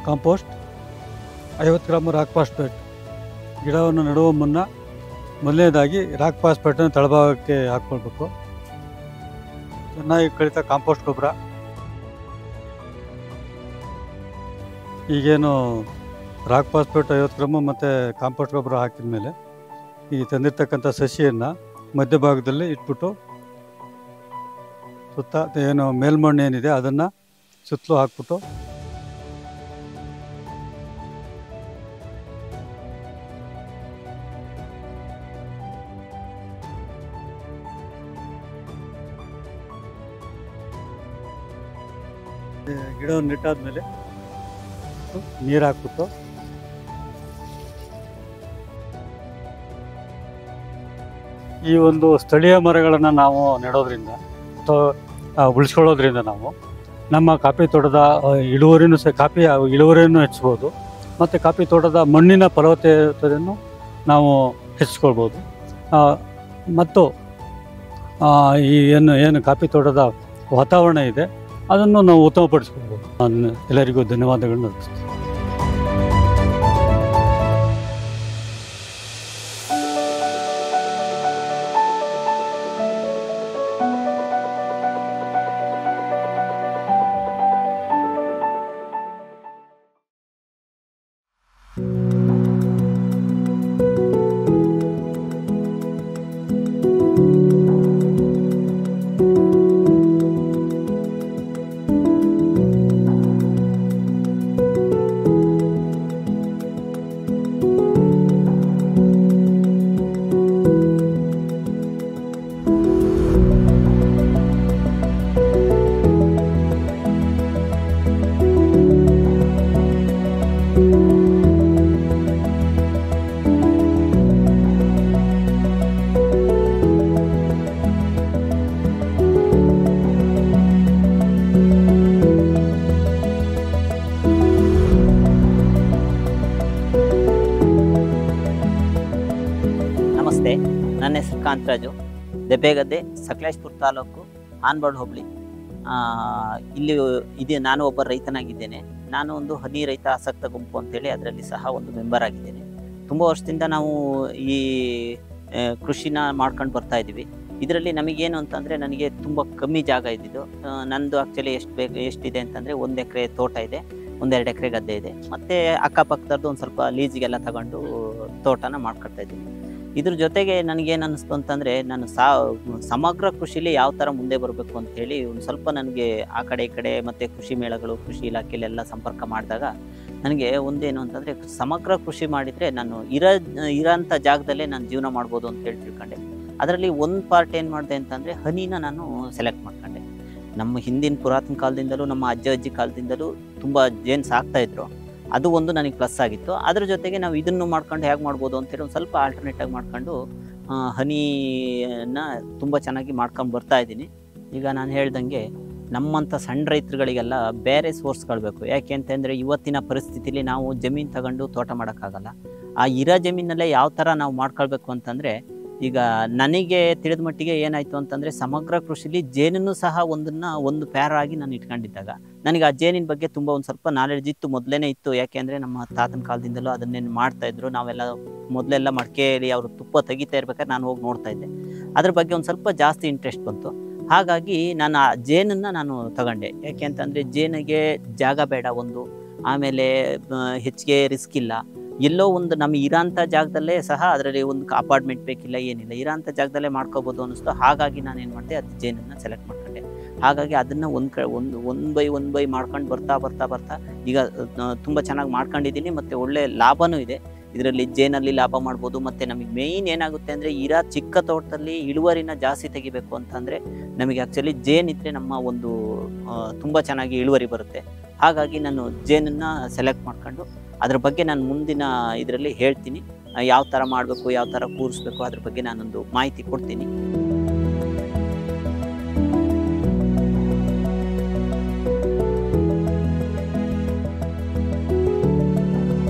Compost 50 gram rock phosphate. ಗಿಡವನ್ನು ನೆಡುವ ಮುನ್ನ ಮೊದಲನೇದಾಗಿ ರಾಕ್ ಫಾಸ್ಫೇಟನ್ನು ತಳಭಾಗಕ್ಕೆ ಹಾಕ್ಕೊಳ್ಬೇಕು. ಚೆನ್ನಾಗಿ ಕಳಿತ ಕಾಂಪೋಸ್ಟ್ ಗೊಬ್ಬರ. ಈಗೇನು ರಾಕ್ ಫಾಸ್ಫೇಟ್ 50 ಗ್ರಾಮು ಮತ್ತು ಕಾಂಪೋಸ್ಟ್ ಗೊಬ್ಬರ ಹಾಕಿದ ಮೇಲೆ ಈ ತಂದಿರ್ತಕ್ಕಂಥ ಸಸಿಯನ್ನು ಮಧ್ಯಭಾಗದಲ್ಲಿ ಇಟ್ಬಿಟ್ಟು ಸುತ್ತ ಏನು ಮೇಲ್ಮಣ್ಣು ಏನಿದೆ ಅದನ್ನು ಸುತ್ತಲೂ ಹಾಕ್ಬಿಟ್ಟು ಗಿಡವನ್ನು ನೆಟ್ಟಾದ್ಮೇಲೆ ನೀರು ಹಾಕ್ಬಿಟ್ಟು ಈ ಒಂದು ಸ್ಥಳೀಯ ಮರಗಳನ್ನು ನಾವು ನೆಡೋದ್ರಿಂದ ಅಥವಾ ಉಳಿಸ್ಕೊಳ್ಳೋದ್ರಿಂದ ನಾವು ನಮ್ಮ ಕಾಫಿ ತೋಟದ ಇಳುವರಿನೂ ಕಾಫಿ ಇಳುವರಿಯನ್ನು ಹೆಚ್ಚಿಸ್ಬೋದು ಮತ್ತು ಕಾಫಿ ತೋಟದ ಮಣ್ಣಿನ ಫಲವತ್ತತೆಯನ್ನು ನಾವು ಹೆಚ್ಚಿಸ್ಕೊಳ್ಬೋದು. ಮತ್ತು ಈ ಏನು ಕಾಫಿ ತೋಟದ ವಾತಾವರಣ ಇದೆ ಅದನ್ನು ನಾವು ಉತ್ತಮಪಡಿಸ್ಕೊಳ್ಬೋದು. ನಾನು ಎಲ್ಲರಿಗೂ ಧನ್ಯವಾದಗಳನ್ನು ಅರ್ಪಿಸ್ತೀನಿ. ನಮಸ್ತೆ, ನನ್ನ ಹೆಸರು ಕಾಂತರಾಜು. ದೆಬ್ಬೆಗದ್ದೆ, ಸಕಲೇಶಪುರ ತಾಲೂಕು, ಹಾನಬಾಳು ಹೋಬಳಿ. ಇಲ್ಲಿ ನಾನು ಒಬ್ಬ ರೈತನಾಗಿದ್ದೇನೆ. ನಾನು ಒಂದು ಹನಿ ರೈತ ಆಸಕ್ತ ಗುಂಪು ಅಂತೇಳಿ ಅದರಲ್ಲಿ ಸಹ ಒಂದು ಮೆಂಬರ್ ಆಗಿದ್ದೇನೆ. ತುಂಬ ವರ್ಷದಿಂದ ನಾವು ಈ ಕೃಷಿನ ಮಾಡ್ಕೊಂಡು ಬರ್ತಾ ಇದ್ದೀವಿ. ಇದರಲ್ಲಿ ನಮಗೇನು ಅಂತಂದರೆ, ನನಗೆ ತುಂಬ ಕಮ್ಮಿ ಜಾಗ ಇದ್ದಿದ್ದು. ನಂದು ಆ್ಯಕ್ಚುಲಿ ಎಷ್ಟಿದೆ ಅಂತಂದರೆ 1 ಎಕರೆ ತೋಟ ಇದೆ, 1-2 ಎಕರೆ ಗದ್ದೆ ಇದೆ. ಮತ್ತು ಅಕ್ಕಪಕ್ಕದದ್ದು ಒಂದು ಸ್ವಲ್ಪ ಲೀಸಿಗೆಲ್ಲ ತಗೊಂಡು ತೋಟನ ಮಾಡ್ಕೊಳ್ತಾ ಇದ್ದೀನಿ. ಇದ್ರ ಜೊತೆಗೆ ನನಗೇನು ಅನ್ನಿಸ್ತು ಅಂತಂದರೆ, ನಾನು ಸಮಗ್ರ ಕೃಷಿಲಿ ಯಾವ ಥರ ಮುಂದೆ ಬರಬೇಕು ಅಂಥೇಳಿ ಒಂದು ಸ್ವಲ್ಪ ನನಗೆ ಆ ಕಡೆ ಈ ಕಡೆ ಮತ್ತು ಕೃಷಿ ಮೇಳಗಳು, ಕೃಷಿ ಇಲಾಖೆಯಲ್ಲೆಲ್ಲ ಸಂಪರ್ಕ ಮಾಡಿದಾಗ ನನಗೆ ಒಂದೇನು ಅಂತಂದರೆ, ಸಮಗ್ರ ಕೃಷಿ ಮಾಡಿದರೆ ನಾನು ಇರೋಂಥ ಜಾಗದಲ್ಲೇ ನಾನು ಜೀವನ ಮಾಡ್ಬೋದು ಅಂತೇಳಿ ತಿಳ್ಕೊಂಡೆ. ಅದರಲ್ಲಿ ಒಂದು ಪಾರ್ಟ್ ಏನು ಮಾಡಿದೆ ಅಂತಂದರೆ, ಹನಿನ ನಾನು ಸೆಲೆಕ್ಟ್ ಮಾಡ್ಕೊಂಡೆ. ನಮ್ಮ ಹಿಂದಿನ ಪುರಾತನ ಕಾಲದಿಂದಲೂ, ನಮ್ಮ ಅಜ್ಜಿ ಕಾಲದಿಂದಲೂ ತುಂಬ ಜೇನು ಸಾಕ್ತಾಯಿದ್ರು. ಅದು ಒಂದು ನನಗೆ ಪ್ಲಸ್ ಆಗಿತ್ತು. ಅದ್ರ ಜೊತೆಗೆ ನಾವು ಇದನ್ನು ಮಾಡ್ಕೊಂಡು ಹೇಗೆ ಮಾಡ್ಬೋದು ಅಂತೇಳಿ ಒಂದು ಸ್ವಲ್ಪ ಆಲ್ಟರ್ನೇಟಾಗಿ ಮಾಡ್ಕೊಂಡು ಹನಿನ ತುಂಬ ಚೆನ್ನಾಗಿ ಮಾಡ್ಕೊಂಡು ಬರ್ತಾ ಇದ್ದೀನಿ. ಈಗ ನಾನು ಹೇಳ್ದಂಗೆ ನಮ್ಮಂಥ ಸಣ್ಣ ರೈತರುಗಳಿಗೆಲ್ಲ ಬೇರೆ ಸೋರ್ಸ್ಗಳು ಬೇಕು. ಯಾಕೆ ಅಂತಂದರೆ ಇವತ್ತಿನ ಪರಿಸ್ಥಿತಿಲಿ ನಾವು ಜಮೀನು ತಗೊಂಡು ತೋಟ ಮಾಡೋಕ್ಕಾಗಲ್ಲ. ಆ ಇರೋ ಜಮೀನಲ್ಲೇ ಯಾವ ಥರ ನಾವು ಮಾಡ್ಕೊಳ್ಬೇಕು ಅಂತಂದರೆ, ಈಗ ನನಗೆ ತಿಳಿದ ಮಟ್ಟಿಗೆ ಏನಾಯಿತು ಅಂತಂದರೆ, ಸಮಗ್ರ ಕೃಷಿಲಿ ಜೇನನ್ನು ಸಹ ಒಂದು ಪ್ಯಾರ ಆಗಿ ನಾನು ಇಟ್ಕೊಂಡಿದ್ದಾಗ ನನಗೆ ಆ ಜೇನಿನ ಬಗ್ಗೆ ತುಂಬ ಒಂದು ಸ್ವಲ್ಪ ನಾಲೆಡ್ಜ್ ಇತ್ತು, ಮೊದಲೇ ಇತ್ತು. ಯಾಕೆ ಅಂದರೆ ನಮ್ಮ ತಾತನ ಕಾಲದಿಂದಲೂ ಅದನ್ನೇನು ಮಾಡ್ತಾಯಿದ್ರು. ನಾವೆಲ್ಲ ಮೊದಲೆಲ್ಲ ಮಡಿಕೆಯಲ್ಲಿ ಅವರು ತುಪ್ಪ ತೆಗಿತಾ ಇರ್ಬೇಕಾದ್ರೆ ನಾನು ಹೋಗಿ ನೋಡ್ತಾ ಇದ್ದೆ. ಅದ್ರ ಬಗ್ಗೆ ಒಂದು ಸ್ವಲ್ಪ ಜಾಸ್ತಿ ಇಂಟ್ರೆಸ್ಟ್ ಬಂತು. ಹಾಗಾಗಿ ನಾನು ಆ ಜೇನನ್ನು ನಾನು ತಗೊಂಡೆ. ಯಾಕೆ ಅಂತಂದರೆ ಜೇನಿಗೆ ಜಾಗ ಬೇಡ ಒಂದು, ಆಮೇಲೆ ಹೆಚ್ಚಿಗೆ ರಿಸ್ಕ್ ಇಲ್ಲ. ಎಲ್ಲೋ ಒಂದು ನಮಗೆ ಇರೋಂಥ ಜಾಗದಲ್ಲೇ ಸಹ ಅದರಲ್ಲಿ ಒಂದು ಅಪಾರ್ಟ್ಮೆಂಟ್ ಬೇಕಿಲ್ಲ, ಏನಿಲ್ಲ, ಇರೋಂಥ ಜಾಗದಲ್ಲೇ ಮಾಡ್ಕೋಬೋದು ಅನ್ನಿಸ್ತು. ಹಾಗಾಗಿ ನಾನು ಏನು ಮಾಡಿದೆ, ಅದು ಜೇನನ್ನು ಸೆಲೆಕ್ಟ್ ಮಾಡ್ಕೊಂಡೆ. ಹಾಗಾಗಿ ಅದನ್ನು ಒನ್ ಬೈ ಮಾಡ್ಕೊಂಡು ಬರ್ತಾ ಈಗ ತುಂಬ ಚೆನ್ನಾಗಿ ಮಾಡ್ಕೊಂಡಿದ್ದೀನಿ. ಮತ್ತು ಒಳ್ಳೆ ಲಾಭವೂ ಇದೆ ಇದರಲ್ಲಿ. ಜೇನಲ್ಲಿ ಲಾಭ ಮಾಡ್ಬೋದು. ಮತ್ತು ನಮಗೆ ಮೇಯ್ನ್ ಏನಾಗುತ್ತೆ ಅಂದರೆ, ಇರೋ ಚಿಕ್ಕ ತೋಟದಲ್ಲಿ ಇಳುವರಿನ ಜಾಸ್ತಿ ತೆಗಿಬೇಕು ಅಂತಂದರೆ ನಮಗೆ ಆ್ಯಕ್ಚುಲಿ ಜೇನಿದ್ರೆ ನಮ್ಮ ಒಂದು ತುಂಬ ಚೆನ್ನಾಗಿ ಇಳುವರಿ ಬರುತ್ತೆ. ಹಾಗಾಗಿ ನಾನು ಜೇನನ್ನು ಸೆಲೆಕ್ಟ್ ಮಾಡ್ಕೊಂಡು ಅದ್ರ ಬಗ್ಗೆ ನಾನು ಮುಂದಿನ ಇದರಲ್ಲಿ ಹೇಳ್ತೀನಿ. ಯಾವ ಥರ ಮಾಡಬೇಕು, ಯಾವ ಥರ ಕೂರಿಸ್ಬೇಕು, ಅದ್ರ ಬಗ್ಗೆ ನಾನೊಂದು ಮಾಹಿತಿ ಕೊಡ್ತೀನಿ.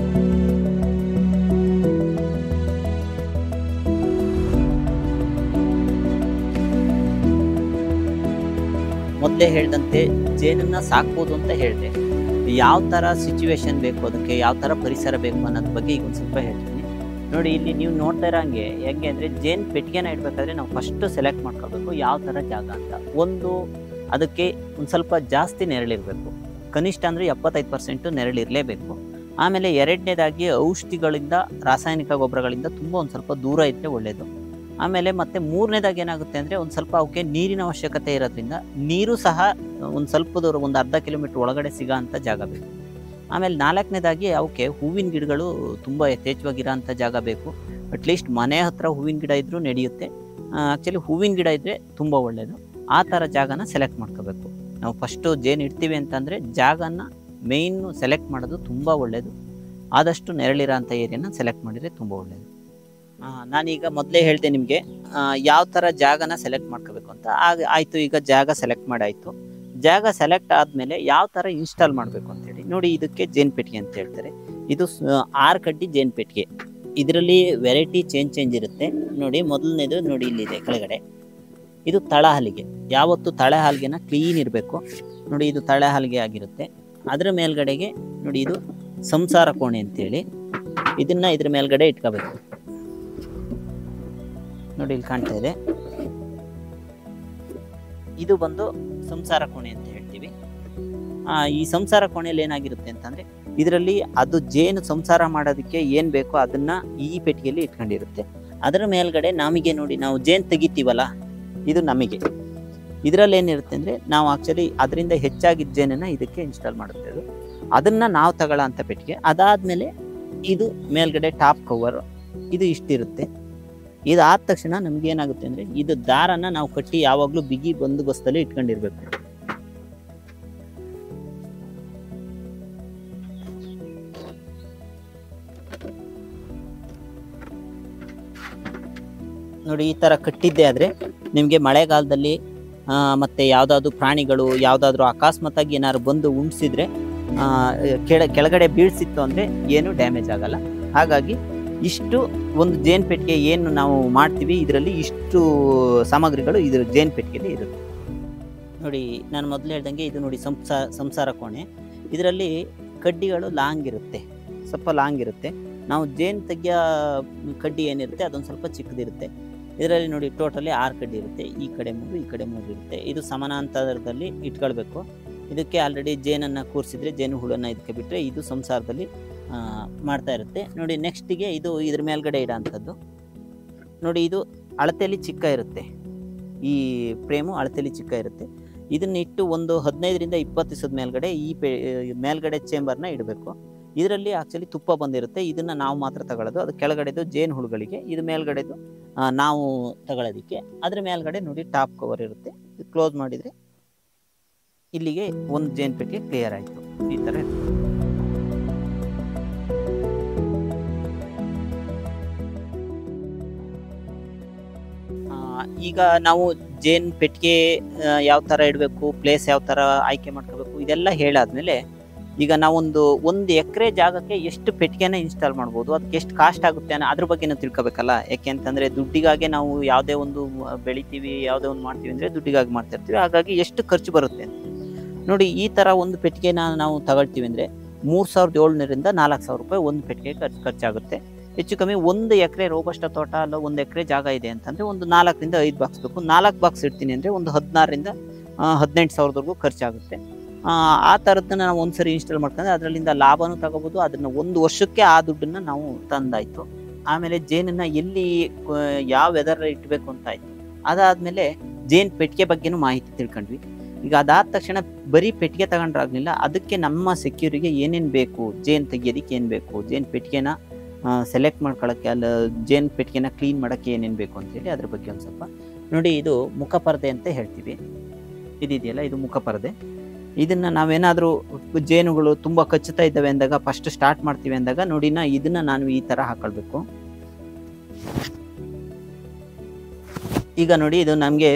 ಮೊದಲೇ ಹೇಳ್ದಂತೆ ಜೇನನ್ನು ಸಾಕ್ಬೋದು ಅಂತ ಹೇಳಿದೆ. ಯಾವ ಥರ ಸಿಚುವೇಶನ್ ಬೇಕು, ಅದಕ್ಕೆ ಯಾವ ಥರ ಪರಿಸರ ಬೇಕು ಅನ್ನೋದ್ರ ಬಗ್ಗೆ ಈಗ ಒಂದು ಸ್ವಲ್ಪ ಹೇಳ್ತೀನಿ. ನೋಡಿ, ಇಲ್ಲಿ ನೀವು ನೋಡ್ತಾ ಇರೋಂಗೆ ಹೆಂಗೆ ಅಂದರೆ, ಜೇನು ಪೆಟ್ಟಿಗೆನ ಇಡಬೇಕಾದ್ರೆ ನಾವು ಫಸ್ಟು ಸೆಲೆಕ್ಟ್ ಮಾಡ್ಕೋಬೇಕು ಯಾವ ಥರ ಜಾಗ ಅಂತ. ಒಂದು, ಅದಕ್ಕೆ ಒಂದು ಸ್ವಲ್ಪ ಜಾಸ್ತಿ ನೆರಳಿರಬೇಕು, ಕನಿಷ್ಠ ಅಂದರೆ 75% ನೆರಳಿರಲೇಬೇಕು. ಆಮೇಲೆ ಎರಡನೇದಾಗಿ ಔಷಧಿಗಳಿಂದ, ರಾಸಾಯನಿಕ ಗೊಬ್ಬರಗಳಿಂದ ತುಂಬ ಒಂದು ಸ್ವಲ್ಪ ದೂರ ಇದ್ದರೆ ಒಳ್ಳೆಯದು. ಆಮೇಲೆ ಮತ್ತೆ ಮೂರನೇದಾಗಿ ಏನಾಗುತ್ತೆ ಅಂದರೆ, ಒಂದು ಸ್ವಲ್ಪ ಅವಕ್ಕೆ ನೀರಿನ ಅವಶ್ಯಕತೆ ಇರೋದ್ರಿಂದ ನೀರು ಸಹ ಒಂದು ಸ್ವಲ್ಪ ದೂರ, ಒಂದು ಅರ್ಧ ಕಿಲೋಮೀಟ್ರ್ ಒಳಗಡೆ ಸಿಗೋ ಅಂಥ ಜಾಗ ಬೇಕು. ಆಮೇಲೆ ನಾಲ್ಕನೇದಾಗಿ ಅವಕ್ಕೆ ಹೂವಿನ ಗಿಡಗಳು ತುಂಬ ಯಥೇಚ್ಛವಾಗಿರೋ ಅಂಥ ಜಾಗ ಬೇಕು. ಅಟ್ಲೀಸ್ಟ್ ಮನೆ ಹತ್ರ ಹೂವಿನ ಗಿಡ ಇದ್ದರೂ ನಡೆಯುತ್ತೆ. ಆ್ಯಕ್ಚುಲಿ ಹೂವಿನ ಗಿಡ ಇದ್ದರೆ ತುಂಬ ಒಳ್ಳೆಯದು. ಆ ಥರ ಜಾಗನ ಸೆಲೆಕ್ಟ್ ಮಾಡ್ಕೋಬೇಕು. ನಾವು ಫಸ್ಟು ಜೇನು ಇಡ್ತೀವಿ ಅಂತಂದರೆ ಜಾಗನ ಮೇಯ್ನು ಸೆಲೆಕ್ಟ್ ಮಾಡೋದು ತುಂಬ ಒಳ್ಳೆಯದು. ಆದಷ್ಟು ನೆರಳಿರೋ ಅಂಥ ಏರಿಯಾನ ಸೆಲೆಕ್ಟ್ ಮಾಡಿದರೆ ತುಂಬ ಒಳ್ಳೆಯದು. ನಾನೀಗ ಮೊದಲೇ ಹೇಳಿದೆ ನಿಮಗೆ ಯಾವ ಥರ ಜಾಗನ ಸೆಲೆಕ್ಟ್ ಮಾಡ್ಕೋಬೇಕು ಅಂತ. ಆಯಿತು, ಈಗ ಜಾಗ ಸೆಲೆಕ್ಟ್ ಮಾಡಾಯಿತು. ಜಾಗ ಸೆಲೆಕ್ಟ್ ಆದಮೇಲೆ ಯಾವ ಥರ ಇನ್ಸ್ಟಾಲ್ ಮಾಡಬೇಕು ಅಂತೇಳಿ ನೋಡಿ. ಇದಕ್ಕೆ ಜೇನು ಪೆಟ್ಟಿಗೆ ಅಂತ ಹೇಳ್ತಾರೆ. ಇದು 6 ಕಡ್ಡಿ ಜೇನು ಪೆಟ್ಟಿಗೆ. ಇದರಲ್ಲಿ ವೆರೈಟಿ ಚೇಂಜ್ ಇರುತ್ತೆ. ನೋಡಿ, ಮೊದಲನೇದು ನೋಡಿ ಇಲ್ಲಿದೆ ಕೆಳಗಡೆ, ಇದು ತಳ ಹಲಿಗೆ. ಯಾವತ್ತು ತಳೆ ಹಲಿಗೆನ ಕ್ಲೀನ್ ಇರಬೇಕು. ನೋಡಿ, ಇದು ತಳೆ ಹಲಿಗೆ ಆಗಿರುತ್ತೆ. ಅದರ ಮೇಲ್ಗಡೆಗೆ ನೋಡಿ, ಇದು ಸಂಸಾರ ಕೋಣೆ ಅಂತೇಳಿ, ಇದನ್ನು ಇದ್ರ ಮೇಲ್ಗಡೆ ಇಟ್ಕೋಬೇಕು. ನೋಡಿ, ಇಲ್ಲಿ ಕಾಣ್ತಾ ಇದೆ, ಇದು ಬಂದು ಸಂಸಾರ ಕೋಣೆ ಅಂತ ಹೇಳ್ತೀವಿ. ಈ ಸಂಸಾರ ಕೋಣೆಯಲ್ಲಿ ಏನಾಗಿರುತ್ತೆ ಅಂತಂದರೆ, ಇದರಲ್ಲಿ ಅದು ಜೇನು ಸಂಸಾರ ಮಾಡೋದಕ್ಕೆ ಏನು ಬೇಕೋ ಅದನ್ನು ಈ ಪೆಟ್ಟಿಗೆಯಲ್ಲಿ ಇಟ್ಕೊಂಡಿರುತ್ತೆ. ಅದರ ಮೇಲ್ಗಡೆ ನಮಗೆ ನೋಡಿ, ನಾವು ಜೇನು ತೆಗಿತೀವಲ್ಲ, ಇದು ನಮಗೆ ಇದರಲ್ಲಿ ಏನಿರುತ್ತೆ ಅಂದರೆ, ನಾವು ಆ್ಯಕ್ಚುಲಿ ಅದರಿಂದ ಹೆಚ್ಚಾಗಿದ್ದ ಜೇನನ್ನು ಇದಕ್ಕೆ ಇನ್ಸ್ಟಾಲ್ ಮಾಡುತ್ತೆ. ಅದನ್ನು ನಾವು ತಗೊಳ್ಳೋ ಅಂಥ ಪೆಟ್ಟಿಗೆ. ಅದಾದಮೇಲೆ ಇದು ಮೇಲ್ಗಡೆ ಟಾಪ್ ಕವರ್, ಇದು ಇಷ್ಟಿರುತ್ತೆ. ಇದಾದ ತಕ್ಷಣ ನಮಗೇನಾಗುತ್ತೆ ಅಂದರೆ, ಇದು ದಾರನ ನಾವು ಕಟ್ಟಿ ಯಾವಾಗಲೂ ಬಿಗಿ ಬಂದೋಬಸ್ತಲ್ಲಿ ಇಟ್ಕೊಂಡಿರ್ಬೇಕು. ನೋಡಿ, ಈ ಥರ ಕಟ್ಟಿದ್ದೆ ಆದರೆ ನಿಮಗೆ ಮಳೆಗಾಲದಲ್ಲಿ ಮತ್ತು ಯಾವುದಾದ್ರೂ ಪ್ರಾಣಿಗಳು ಯಾವುದಾದ್ರೂ ಅಕಸ್ಮಾತಾಗಿ ಏನಾದ್ರು ಬಂದು ಉಣ್ಸಿದ್ರೆ, ಕೆಳಗಡೆ ಬೀಳ್ಸಿತ್ತು ಅಂದರೆ ಏನೂ ಡ್ಯಾಮೇಜ್ ಆಗಲ್ಲ. ಹಾಗಾಗಿ ಇಷ್ಟು ಒಂದು ಜೇನು ಪೆಟ್ಟಿಗೆ ಏನು ನಾವು ಮಾಡ್ತೀವಿ, ಇದರಲ್ಲಿ ಇಷ್ಟು ಸಾಮಗ್ರಿಗಳು ಇದ್ರ ಜೇನು ಪೆಟ್ಟಿಗೆಯಲ್ಲಿ ಇರುತ್ತೆ. ನೋಡಿ, ನಾನು ಮೊದಲು ಹೇಳ್ದಂಗೆ ಇದು ನೋಡಿ ಸಂಸಾರ ಕೋಣೆ. ಇದರಲ್ಲಿ ಕಡ್ಡಿಗಳು ಲಾಂಗ್ ಇರುತ್ತೆ, ಸ್ವಲ್ಪ ಲಾಂಗ್ ಇರುತ್ತೆ. ನಾವು ಜೇನು ತೆಗಿಯೋ ಕಡ್ಡಿ ಏನಿರುತ್ತೆ ಅದೊಂದು ಸ್ವಲ್ಪ ಚಿಕ್ಕದಿರುತ್ತೆ. ಇದರಲ್ಲಿ ನೋಡಿ ಟೋಟಲಿ 6 ಕಡ್ಡಿ ಇರುತ್ತೆ. ಈ ಕಡೆ 3, ಈ ಕಡೆ 3 ಇರುತ್ತೆ. ಇದು ಸಮಾನಾಂತರದಲ್ಲಿ ಇಟ್ಕೊಳ್ಬೇಕು. ಇದಕ್ಕೆ ಆಲ್ರೆಡಿ ಜೇನನ್ನು ಕೂರಿಸಿದ್ರೆ ಜೇನು ಹುಳನ್ನು ಇದಕ್ಕೆ ಬಿಟ್ಟರೆ ಇದು ಸಂಸಾರದಲ್ಲಿ ಮಾಡ್ತಾ ಇರುತ್ತೆ. ನೋಡಿ, ನೆಕ್ಸ್ಟಿಗೆ ಇದು ಇದ್ರ ಮೇಲ್ಗಡೆ ಇಡೋ ಅಂಥದ್ದು. ನೋಡಿ, ಇದು ಅಳತೆಯಲ್ಲಿ ಚಿಕ್ಕ ಇರುತ್ತೆ. ಈ ಫ್ರೇಮು ಅಳತೆಯಲ್ಲಿ ಚಿಕ್ಕ ಇರುತ್ತೆ. ಇದನ್ನಿಟ್ಟು ಒಂದು 15ರಿಂದ 20 ದಿವಸದ ಮೇಲ್ಗಡೆ ಈ ಮೇಲ್ಗಡೆ ಚೇಂಬರ್ನ ಇಡಬೇಕು. ಇದರಲ್ಲಿ ಆ್ಯಕ್ಚುಲಿ ತುಪ್ಪ ಬಂದಿರುತ್ತೆ. ಇದನ್ನು ನಾವು ಮಾತ್ರ ತಗೊಳ್ಳೋದು. ಅದು ಕೆಳಗಡೆದು ಜೇನು ಹುಳುಗಳಿಗೆ, ಇದು ಮೇಲ್ಗಡೆದು ನಾವು ತಗೊಳ್ಳೋದಕ್ಕೆ. ಅದ್ರ ಮೇಲ್ಗಡೆ ನೋಡಿ ಟಾಪ್ ಕವರ್ ಇರುತ್ತೆ. ಕ್ಲೋಸ್ ಮಾಡಿದರೆ ಇಲ್ಲಿಗೆ ಒಂದು ಜೇನು ಪೆಟ್ಟಿಗೆ ಕ್ಲಿಯರ್ ಆಯಿತು. ಈ ಥರ ಇರುತ್ತೆ. ಈಗ ನಾವು ಜೇನ್ ಪೆಟ್ಟಿಗೆ ಯಾವ ಥರ ಇಡಬೇಕು, ಪ್ಲೇಸ್ ಯಾವ ಥರ ಆಯ್ಕೆ ಮಾಡ್ಕೋಬೇಕು ಇದೆಲ್ಲ ಹೇಳಾದ್ಮೇಲೆ ಈಗ ಒಂದು ಎಕರೆ ಜಾಗಕ್ಕೆ ಎಷ್ಟು ಪೆಟ್ಟಿಗೆನ ಇನ್ಸ್ಟಾಲ್ ಮಾಡ್ಬೋದು, ಅದಕ್ಕೆ ಎಷ್ಟು ಕಾಸ್ಟ್ ಆಗುತ್ತೆ ಅನ್ನೋ ಅದ್ರ ಬಗ್ಗೆನೂ ತಿಳ್ಕೊಬೇಕಲ್ಲ. ಯಾಕೆ ಅಂತಂದರೆ ದುಡ್ಡಿಗಾಗಿ ನಾವು ಯಾವುದೇ ಒಂದು ಬೆಳಿತೀವಿ, ಯಾವುದೇ ಒಂದು ಮಾಡ್ತೀವಿ ಅಂದರೆ ದುಡ್ಡಿಗಾಗಿ ಮಾಡ್ತಿರ್ತೀವಿ. ಹಾಗಾಗಿ ಎಷ್ಟು ಖರ್ಚು ಬರುತ್ತೆ ಅಂತ ನೋಡಿ. ಈ ಥರ ಒಂದು ಪೆಟ್ಟಿಗೆನ ನಾವು ತಗೊಳ್ತೀವಿ ಅಂದರೆ 3700ರಿಂದ 4000 ರೂಪಾಯಿ ಒಂದು ಪೆಟ್ಟಿಗೆ ಖರ್ಚಾಗುತ್ತೆ. ಹೆಚ್ಚು ಕಮ್ಮಿ 1 ಎಕರೆ ರೋಬಸ್ಟ ತೋಟ ಅಲ್ಲ 1 ಎಕರೆ ಜಾಗ ಇದೆ ಅಂತಂದರೆ ಒಂದು 4ರಿಂದ 5 ಬಾಕ್ಸ್ ಬೇಕು. 4 ಬಾಕ್ಸ್ ಇಡ್ತೀನಿ ಅಂದರೆ ಒಂದು 16ರಿಂದ 18,000ವರೆಗೂ ಖರ್ಚಾಗುತ್ತೆ. ಆ ಥರದ್ದನ್ನ ನಾವು ಒಂದ್ಸರಿ ಇನ್ಸ್ಟಾಲ್ ಮಾಡ್ಕೊಂಡ್ರೆ ಅದರಲ್ಲಿಂದ ಲಾಭನೂ ತಗೋಬೋದು. ಅದನ್ನು 1 ವರ್ಷಕ್ಕೆ ಆ ದುಡ್ಡನ್ನು ನಾವು ತಂದಾಯಿತು. ಆಮೇಲೆ ಜೇನನ್ನು ಎಲ್ಲಿ ಯಾವ ವೆದರ್ ಇಟ್ಬೇಕು ಅಂತ ಆಯಿತು. ಅದಾದಮೇಲೆ ಜೇನು ಪೆಟ್ಟಿಗೆ ಬಗ್ಗೆನೂ ಮಾಹಿತಿ ತಿಳ್ಕೊಂಡ್ವಿ. ಈಗ ಅದಾದ ತಕ್ಷಣ ಬರೀ ಪೆಟ್ಟಿಗೆ ತಗೊಂಡ್ರಾಗಲಿಲ್ಲ, ಅದಕ್ಕೆ ನಮ್ಮ ಸೆಕ್ಯೂರಿಗೆ ಏನೇನು ಬೇಕು, ಜೇನು ತೆಗಿಯೋದಕ್ಕೆ ಏನು ಬೇಕು, ಜೇನು ಪೆಟ್ಟಿಗೆನ ಸೆಲೆಕ್ಟ್ ಮಾಡ್ಕೊಳ್ಳೋಕ್ಕೆ, ಅಲ್ಲ ಜೇನು ಪೆಟ್ಟಿಗೆನ ಕ್ಲೀನ್ ಮಾಡೋಕ್ಕೆ ಏನೇನು ಬೇಕು ಅಂತೇಳಿ ಅದ್ರ ಬಗ್ಗೆ ಒಂದು ಸ್ವಲ್ಪ ನೋಡಿ. ಇದು ಮುಖಪರದೆ ಅಂತ ಹೇಳ್ತೀವಿ. ಇದಿದೆಯಲ್ಲ, ಇದು ಮುಖಪರದೆ. ಇದನ್ನು ನಾವೇನಾದರೂ ಜೇನುಗಳು ತುಂಬ ಕಚ್ಚುತ್ತಾ ಇದ್ದಾವೆ ಅಂದಾಗ, ಫಸ್ಟ್ ಸ್ಟಾರ್ಟ್ ಮಾಡ್ತೀವಿ ಅಂದಾಗ ನೋಡಿ ಇದನ್ನು ನಾನು ಈ ಥರ ಹಾಕೊಳ್ಬೇಕು. ಈಗ ನೋಡಿ, ಇದು ನಮಗೆ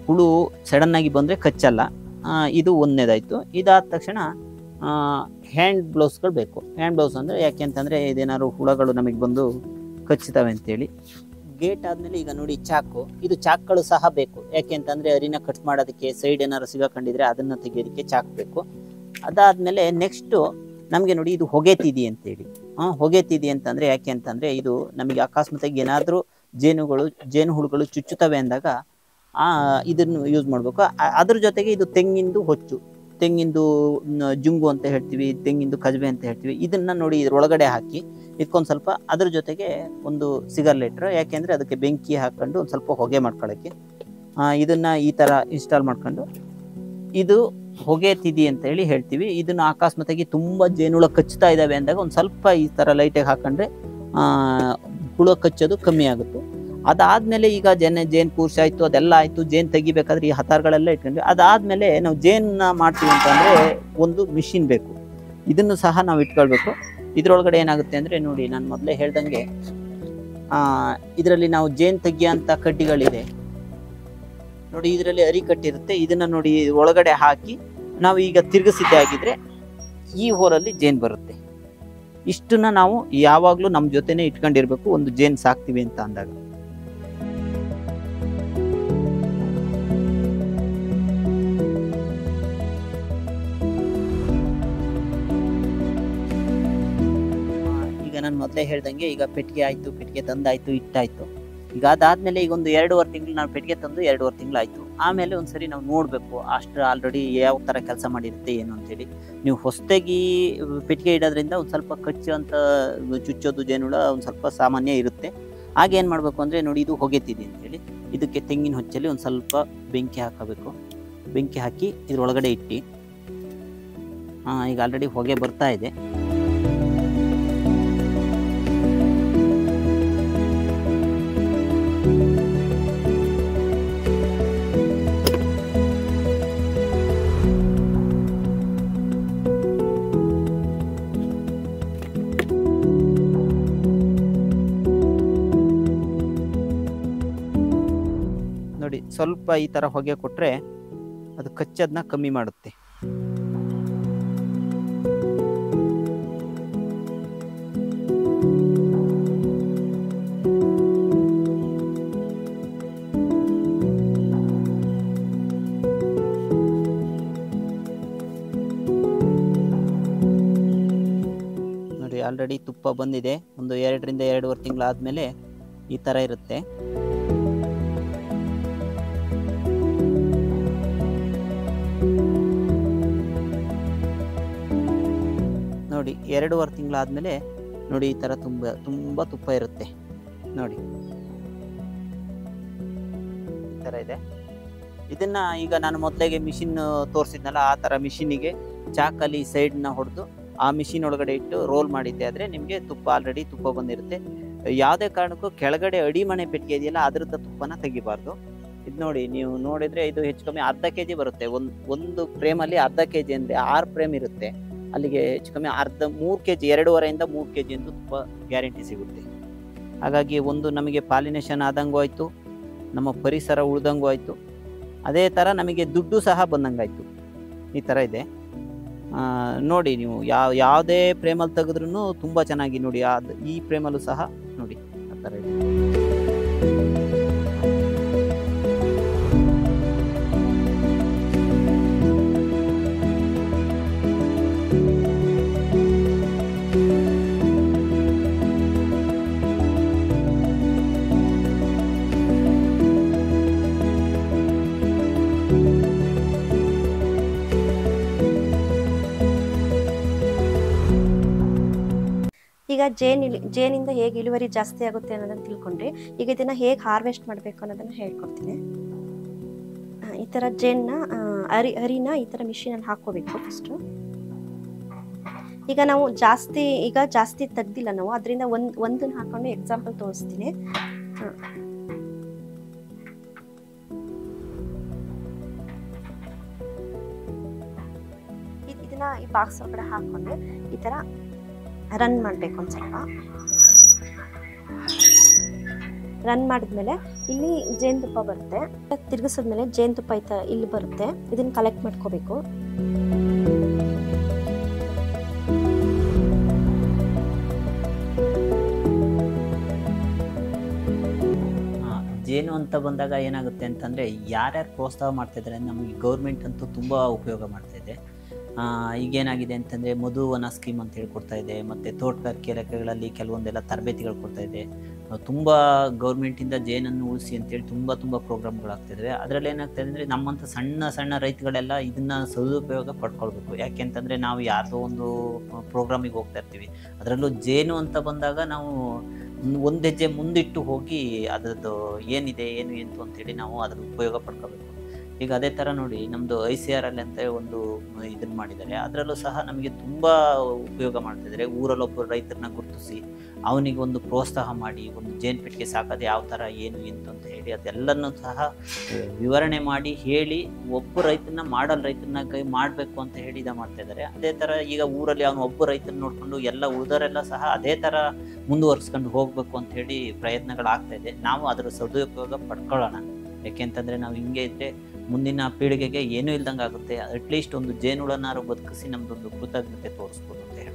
ಹುಳು ಸಡನ್ನಾಗಿ ಬಂದರೆ ಕಚ್ಚಲ್ಲ. ಇದು ಒಂದನೇದಾಯಿತು. ಇದಾದ ತಕ್ಷಣ ಹ್ಯಾಂಡ್ ಗ್ಲೌಸ್ಗಳು ಬೇಕು. ಹ್ಯಾಂಡ್ ಗ್ಲೌಸ್ ಅಂದರೆ ಯಾಕೆ ಅಂತಂದರೆ ಇದೇನಾದ್ರು ಹುಳಗಳು ನಮಗೆ ಬಂದು ಕಚ್ಚುತ್ತವೆ ಅಂತೇಳಿ. ಗೇಟ್ ಆದಮೇಲೆ ಈಗ ನೋಡಿ ಚಾಕು, ಇದು ಚಾಕ್ಗಳು ಸಹ ಬೇಕು. ಯಾಕೆ ಅಂತಂದರೆ ಅರಿನ ಕಟ್ ಮಾಡೋದಕ್ಕೆ, ಸೈಡ್ ಏನಾದ್ರು ಸಿಗಾಕೊಂಡಿದ್ರೆ ಅದನ್ನು ತೆಗೆಯೋದಕ್ಕೆ ಚಾಕ್ ಬೇಕು. ಅದಾದಮೇಲೆ ನೆಕ್ಸ್ಟು ನಮಗೆ ನೋಡಿ ಇದು ಹೊಗೆತಿದಿ ಅಂತೇಳಿ. ಹೊಗೆತಿದಿ ಅಂತಂದರೆ ಯಾಕೆ ಅಂತಂದರೆ ಇದು ನಮಗೆ ಅಕಸ್ಮಾತಾಗಿ ಏನಾದರೂ ಜೇನು ಹುಳುಗಳು ಚುಚ್ಚುತ್ತವೆ ಅಂದಾಗ ಇದನ್ನು ಯೂಸ್ ಮಾಡಬೇಕು. ಅದ್ರ ಜೊತೆಗೆ ಇದು ತೆಂಗಿಂದು ಹೊಚ್ಚು, ತೆಂಗಿಂದು ಜುಂಗು ಅಂತ ಹೇಳ್ತೀವಿ, ತೆಂಗಿಂದು ಕಜಬೆ ಅಂತ ಹೇಳ್ತೀವಿ. ಇದನ್ನು ನೋಡಿ ಇದ್ರೊಳಗಡೆ ಹಾಕಿ ಇದಕ್ಕೊಂದು ಸ್ವಲ್ಪ ಅದ್ರ ಜೊತೆಗೆ ಒಂದು ಸಿಗರ್ಲೆಟ್ರ್, ಯಾಕೆಂದರೆ ಅದಕ್ಕೆ ಬೆಂಕಿ ಹಾಕ್ಕೊಂಡು ಒಂದು ಸ್ವಲ್ಪ ಹೊಗೆ ಮಾಡ್ಕೊಳ್ಳೋಕ್ಕೆ ಇದನ್ನು ಈ ಥರ ಇನ್ಸ್ಟಾಲ್ ಮಾಡ್ಕೊಂಡು ಇದು ಹೊಗೆ ತಿದಿ ಅಂತ ಹೇಳಿ ಹೇಳ್ತೀವಿ. ಇದನ್ನು ಅಕಸ್ಮಾತಾಗಿ ತುಂಬ ಜೇನುಹುಳ ಕಚ್ಚುತ್ತಾ ಇದ್ದಾವೆ ಅಂದಾಗ ಒಂದು ಸ್ವಲ್ಪ ಈ ಥರ ಲೈಟಾಗಿ ಹಾಕೊಂಡ್ರೆ ಹುಳ ಕಚ್ಚೋದು ಕಮ್ಮಿ ಆಗುತ್ತೆ. ಅದಾದಮೇಲೆ ಈಗ ಜೇನು ಕೂರ್ಸಿ ಆಯಿತು, ಅದೆಲ್ಲ ಆಯಿತು. ಜೇನು ತೆಗಿಬೇಕಾದ್ರೆ ಈ ಹತಾರ್ಗಳೆಲ್ಲ ಇಟ್ಕೊಂಡ್ವಿ. ಅದಾದಮೇಲೆ ನಾವು ಜೇನನ್ನ ಮಾಡ್ತೀವಿ ಅಂತಂದರೆ ಒಂದು ಮಿಷಿನ್ ಬೇಕು. ಇದನ್ನು ಸಹ ನಾವು ಇಟ್ಕೊಳ್ಬೇಕು. ಇದರೊಳಗಡೆ ಏನಾಗುತ್ತೆ ಅಂದರೆ ನೋಡಿ, ನಾನು ಮೊದಲೇ ಹೇಳ್ದಂಗೆ ಇದರಲ್ಲಿ ನಾವು ಜೇನು ತೆಗಿಯೋಂಥ ಕಡ್ಡಿಗಳಿದೆ ನೋಡಿ, ಇದರಲ್ಲಿ ಅರಿ ಕಟ್ಟಿರುತ್ತೆ. ಇದನ್ನು ನೋಡಿ ಒಳಗಡೆ ಹಾಕಿ ನಾವು ಈಗ ತಿರುಗಿಸಿದ್ದೆ ಆಗಿದ್ರೆ ಈ ಹೋರಲ್ಲಿ ಜೇನು ಬರುತ್ತೆ. ಇಷ್ಟನ್ನ ನಾವು ಯಾವಾಗಲೂ ನಮ್ಮ ಜೊತೆನೇ ಇಟ್ಕೊಂಡಿರ್ಬೇಕು ಒಂದು ಜೇನು ಸಾಕ್ತೀವಿ ಅಂತ ಅಂದಾಗ. ನಾನು ಮೊದಲೇ ಹೇಳ್ದಂಗೆ ಈಗ ಪೆಟ್ಟಿಗೆ ಆಯಿತು, ಪೆಟ್ಟಿಗೆ ತಂದಾಯಿತು, ಇಟ್ಟಾಯಿತು. ಈಗ ಅದಾದಮೇಲೆ ಈಗ ಒಂದು 2.5 ತಿಂಗಳು ನಾನು ಪೆಟ್ಟಿಗೆ ತಂದು 2.5 ತಿಂಗಳು ಆಯಿತು. ಆಮೇಲೆ ಒಂದ್ಸರಿ ನಾವು ನೋಡಬೇಕು ಅಷ್ಟು ಆಲ್ರೆಡಿ ಯಾವ ಥರ ಕೆಲಸ ಮಾಡಿರುತ್ತೆ ಏನು ಅಂತೇಳಿ. ನೀವು ಹೊಸದಾಗಿ ಪೆಟ್ಟಿಗೆ ಇಡೋದ್ರಿಂದ ಒಂದು ಸ್ವಲ್ಪ ಕಚ್ಚುವಂಥ ಚುಚ್ಚೋದು ಜೇನುಹುಳ ಒಂದು ಸ್ವಲ್ಪ ಸಾಮಾನ್ಯ ಇರುತ್ತೆ. ಆಗೇನು ಮಾಡಬೇಕು ಅಂದರೆ ನೋಡಿ, ಇದು ಹೊಗೆತಿದೆ ಅಂತೇಳಿ ಇದಕ್ಕೆ ತೆಂಗಿನ ಹೊಚ್ಚಲ್ಲಿ ಒಂದು ಸ್ವಲ್ಪ ಬೆಂಕಿ ಹಾಕಬೇಕು. ಬೆಂಕಿ ಹಾಕಿ ಇದ್ರೊಳಗಡೆ ಇಟ್ಟು ಈಗ ಆಲ್ರೆಡಿ ಹೊಗೆ ಬರ್ತಾ ಇದೆ. ನೋಡಿ, ಸ್ವಲ್ಪ ಈ ಥರ ಹೊಗೆ ಕೊಟ್ಟರೆ ಅದು ಕಚ್ಚೋದನ್ನ ಕಮ್ಮಿ ಮಾಡುತ್ತೆ. ನೋಡಿ, ಆಲ್ರೆಡಿ ತುಪ್ಪ ಬಂದಿದೆ. ಒಂದು 2ರಿಂದ 2.5 ತಿಂಗಳಾದಮೇಲೆ ಈ ಥರ ಇರುತ್ತೆ. ನೋಡಿ, 2.5 ತಿಂಗಳಾದಮೇಲೆ ನೋಡಿ ಈ ಥರ ತುಂಬ ತುಪ್ಪ ಇರುತ್ತೆ. ನೋಡಿ ಈ ಥರ ಇದೆ. ಇದನ್ನು ಈಗ ನಾನು ಮೊದಲಿಗೆ ಮಿಷಿನ್ ತೋರಿಸಿದ್ನಲ್ಲ, ಆ ಥರ ಮಿಷಿನಿಗೆ ಚಾಕಲ್ಲಿ ಸೈಡ್ನ ಹೊಡೆದು ಆ ಮಿಷಿನ್ ಒಳಗಡೆ ಇಟ್ಟು ರೋಲ್ ಮಾಡಿದ್ದೆ ಆದರೆ ನಿಮಗೆ ಆಲ್ರೆಡಿ ತುಪ್ಪ ಬಂದಿರುತ್ತೆ. ಯಾವುದೇ ಕಾರಣಕ್ಕೂ ಕೆಳಗಡೆ ಅಡಿಮಣೆ ಪೆಟ್ಟಿಗೆ ಇದೆಯಲ್ಲ ಅದರದ್ದು ತುಪ್ಪನ ತೆಗಿಬಾರ್ದು. ಇದು ನೋಡಿ, ನೀವು ನೋಡಿದರೆ ಇದು ಹೆಚ್ಚು ಕಮ್ಮಿ ಅರ್ಧ kg ಬರುತ್ತೆ. ಒಂದು ಫ್ರೇಮಲ್ಲಿ ಅರ್ಧ kg ಅಂದರೆ 6 ಫ್ರೇಮ್ ಇರುತ್ತೆ. ಅಲ್ಲಿಗೆ ಹೆಚ್ಚು ಕಮ್ಮಿ 3 kg, 2.5ರಿಂದ 3 kg ಅಂತೂ ತುಪ್ಪ ಗ್ಯಾರಂಟಿ ಸಿಗುತ್ತೆ. ಹಾಗಾಗಿ ಒಂದು ನಮಗೆ ಪಾಲಿನೇಷನ್ ಆದಂಗೂ ಆಯಿತು, ನಮ್ಮ ಪರಿಸರ ಉಳ್ದಂಗೂ ಆಯಿತು, ಅದೇ ಥರ ನಮಗೆ ದುಡ್ಡು ಸಹ ಬಂದಂಗಾಯಿತು. ಈ ಥರ ಇದೆ. ನೋಡಿ ನೀವು ಯಾವುದೇ ಫ್ರೇಮಲ್ಲಿ ತೆಗೆದ್ರೂ ತುಂಬ ಚೆನ್ನಾಗಿ ನೋಡಿ. ಈ ಫ್ರೇಮಲ್ಲೂ ಸಹ ನೋಡಿ ಆ ಥರ ಇದೆ. ಈಗ ಜೇನಿಂದ ಹೇಗೆ ಇಳುವರಿ ಜಾಸ್ತಿ ಆಗುತ್ತೆ ಅನ್ನೋದನ್ನ ತಿಳ್ಕೊಂಡ್ರಿ. ಈಗ ಇದನ್ನ ಹೇಗೆ ಹಾರ್ವೆಸ್ಟ್ ಮಾಡಬೇಕು ಅನ್ನೋದನ್ನ ಹೇಳ್ಕೊಡ್ತೀನಿ. ಈ ತರ ಜೇನ್ನ ಹರಿನ ಈ ತರ ಮಿಷಿನಲ್ಲಿ ಹಾಕೋಬೇಕು ಫಸ್ಟ್. ಈಗ ನಾವು ಜಾಸ್ತಿ ತೆಗ್ದಿಲ್ಲ ನಾವು, ಅದರಿಂದ ಒಂದನ್ನ ಹಾಕೊಂಡು ಎಕ್ಸಾಂಪಲ್ ತೋರಿಸ್ತೀನಿ. ಇದನ್ನ ಈ ಬಾಕ್ಸ್ ಒಳಗಡೆ ಹಾಕೊಂಡು ಈ ತರ ರನ್ ಮಾಡಬೇಕು. ಒಂದು ಸ್ವಲ್ಪ ರನ್ ಮಾಡಿದ್ಮೇಲೆ ಇಲ್ಲಿ ಜೇನುತುಪ್ಪ ಬರುತ್ತೆ. ತಿರುಗಿಸಿದ್ಮೇಲೆ ಜೇನುತುಪ್ಪ ಇಲ್ಲಿ ಬರುತ್ತೆ. ಇದನ್ನ ಕಲೆಕ್ಟ್ ಮಾಡ್ಕೋಬೇಕು. ಜೇನು ಅಂತ ಬಂದಾಗ ಏನಾಗುತ್ತೆ ಅಂತಂದರೆ, ಯಾರ್ಯಾರು ಪ್ರೋತ್ಸಾಹ ಮಾಡ್ತಾಯಿದ್ದಾರೆ ನಮಗೆ ಗೌರ್ಮೆಂಟ್ ಅಂತೂ ತುಂಬ ಉಪಯೋಗ ಮಾಡ್ತಾಯಿದೆ. ಈಗೇನಾಗಿದೆ ಅಂತಂದರೆ ಮಧುವನ ಸ್ಕೀಮ್ ಅಂತ ಹೇಳಿ ಕೊಡ್ತಾ ಇದೆ, ಮತ್ತು ತೋಟಗಾರಿಕೆ ಇಲಾಖೆಗಳಲ್ಲಿ ಕೆಲವೊಂದೆಲ್ಲ ತರಬೇತಿಗಳು ಕೊಡ್ತಾ ಇದೆ. ತುಂಬ ಗೌರ್ಮೆಂಟಿಂದ ಜೇನನ್ನು ಉಳಿಸಿ ಅಂತೇಳಿ ತುಂಬ ಪ್ರೋಗ್ರಾಮ್ಗಳಾಗ್ತಿದ್ದಾವೆ. ಅದರಲ್ಲಿ ಏನಾಗ್ತಾಯಿದೆ ಅಂದರೆ ನಮ್ಮಂಥ ಸಣ್ಣ ರೈತಗಳೆಲ್ಲ ಇದನ್ನು ಸದುಪಯೋಗ ಪಡ್ಕೊಳ್ಬೇಕು. ಯಾಕೆಂತಂದರೆ ನಾವು ಯಾವುದೋ ಒಂದು ಪ್ರೋಗ್ರಾಮಿಗೆ ಹೋಗ್ತಾ ಇರ್ತೀವಿ, ಅದರಲ್ಲೂ ಜೇನು ಅಂತ ಬಂದಾಗ ನಾವು ಒಂದು ಹೆಜ್ಜೆ ಮುಂದಿಟ್ಟು ಹೋಗಿ ಅದರದ್ದು ಏನಿದೆ ಏನು ಎಂತು ಅಂತೇಳಿ ನಾವು ಅದರ ಉಪಯೋಗ ಪಡ್ಕೋಬೇಕು. ಈಗ ಅದೇ ಥರ ನೋಡಿ ನಮ್ಮದು ICRL ಅಂತ ಒಂದು ಇದನ್ನು ಮಾಡಿದ್ದಾರೆ. ಅದರಲ್ಲೂ ಸಹ ನಮಗೆ ತುಂಬ ಉಪಯೋಗ ಮಾಡ್ತಿದ್ದಾರೆ. ಊರಲ್ಲೊಬ್ಬರು ರೈತರನ್ನ ಗುರುತಿಸಿ ಅವನಿಗೆ ಒಂದು ಪ್ರೋತ್ಸಾಹ ಮಾಡಿ, ಒಂದು ಜೇನು ಪೆಟ್ಟಿಗೆ ಸಾಕೋದು ಯಾವ ಥರ ಏನು ಎಂತು ಅಂತ ಹೇಳಿ ಅದೆಲ್ಲನೂ ಸಹ ವಿವರಣೆ ಮಾಡಿ ಹೇಳಿ ಒಬ್ಬ ರೈತನ ರೈತನ ಕೈ ಮಾಡಬೇಕು ಅಂತ ಹೇಳಿ ಮಾಡ್ತಾಯಿದ್ದಾರೆ. ಅದೇ ಥರ ಈಗ ಊರಲ್ಲಿ ಅವನು ಒಬ್ಬ ರೈತನ ನೋಡಿಕೊಂಡು ಎಲ್ಲ ಉಳಿದವರೆಲ್ಲ ಸಹ ಅದೇ ಥರ ಮುಂದುವರ್ಸ್ಕೊಂಡು ಹೋಗಬೇಕು ಅಂತ ಹೇಳಿ ಪ್ರಯತ್ನಗಳಾಗ್ತಾಯಿದೆ. ನಾವು ಅದರ ಸದುಪಯೋಗ ಪಡ್ಕೊಳ್ಳೋಣ. ಯಾಕೆಂತಂದರೆ ನಾವು ಹಿಂಗೆ ಇದ್ದರೆ ಮುಂದಿನ ಪೀಳಿಗೆಗೆ ಏನೂ ಇಲ್ದಂಗೆ ಆಗುತ್ತೆ. ಅಟ್ಲೀಸ್ಟ್ ಒಂದು ಜೇನುಳನಾರು ಬದುಕಿಸಿ ನಮ್ಮದೊಂದು ಕೃತಜ್ಞತೆ ತೋರಿಸ್ಬೋದು ಅಂತ ಹೇಳಿ.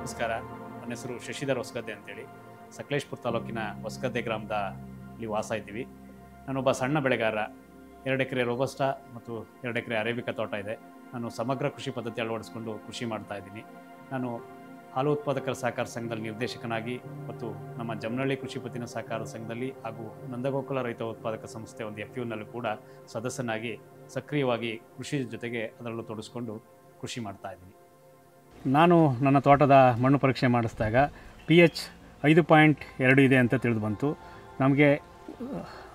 ನಮಸ್ಕಾರ, ನನ್ನ ಹೆಸರು ಶಶಿಧರ್ ಹೊಸಗದ್ದೆ ಅಂತೇಳಿ. ಸಕಲೇಶಪುರ ತಾಲೂಕಿನ ಹೊಸಗದ್ದೆ ಗ್ರಾಮದಲ್ಲಿ ವಾಸ ಇದ್ದೀವಿ. ನಾನೊಬ್ಬ ಸಣ್ಣ ಬೆಳೆಗಾರ. 2 ಎಕರೆ ರೋಬಸ್ಟಾ ಮತ್ತು 2 ಎಕರೆ ಅರೇಬಿಕಾ ತೋಟ ಇದೆ. ನಾನು ಸಮಗ್ರ ಕೃಷಿ ಪದ್ಧತಿ ಅಳವಡಿಸಿಕೊಂಡು ಕೃಷಿ ಮಾಡ್ತಾ ಇದ್ದೀನಿ. ನಾನು ಹಾಲು ಉತ್ಪಾದಕರ ಸಹಕಾರ ಸಂಘದಲ್ಲಿ ನಿರ್ದೇಶಕನಾಗಿ ಮತ್ತು ನಮ್ಮ ಜಮನಹಳ್ಳಿ ಕೃಷಿ ಪತ್ತಿನ ಸಹಕಾರ ಸಂಘದಲ್ಲಿ ಹಾಗೂ ನಂದಗೋಕುಲ ರೈತ ಉತ್ಪಾದಕ ಸಂಸ್ಥೆ ಒಂದು FPOನಲ್ಲೂ ಕೂಡ ಸದಸ್ಯನಾಗಿ ಸಕ್ರಿಯವಾಗಿ ಕೃಷಿ ಜೊತೆಗೆ ಅದರಲ್ಲೂ ತೊಡಗಿಸ್ಕೊಂಡು ಕೃಷಿ ಮಾಡ್ತಾ ಇದ್ದೀನಿ. ನಾನು ನನ್ನ ತೋಟದ ಮಣ್ಣು ಪರೀಕ್ಷೆ ಮಾಡಿಸಿದಾಗ pH 5.2 ಇದೆ ಅಂತ ತಿಳಿದು ಬಂತು. ನಮಗೆ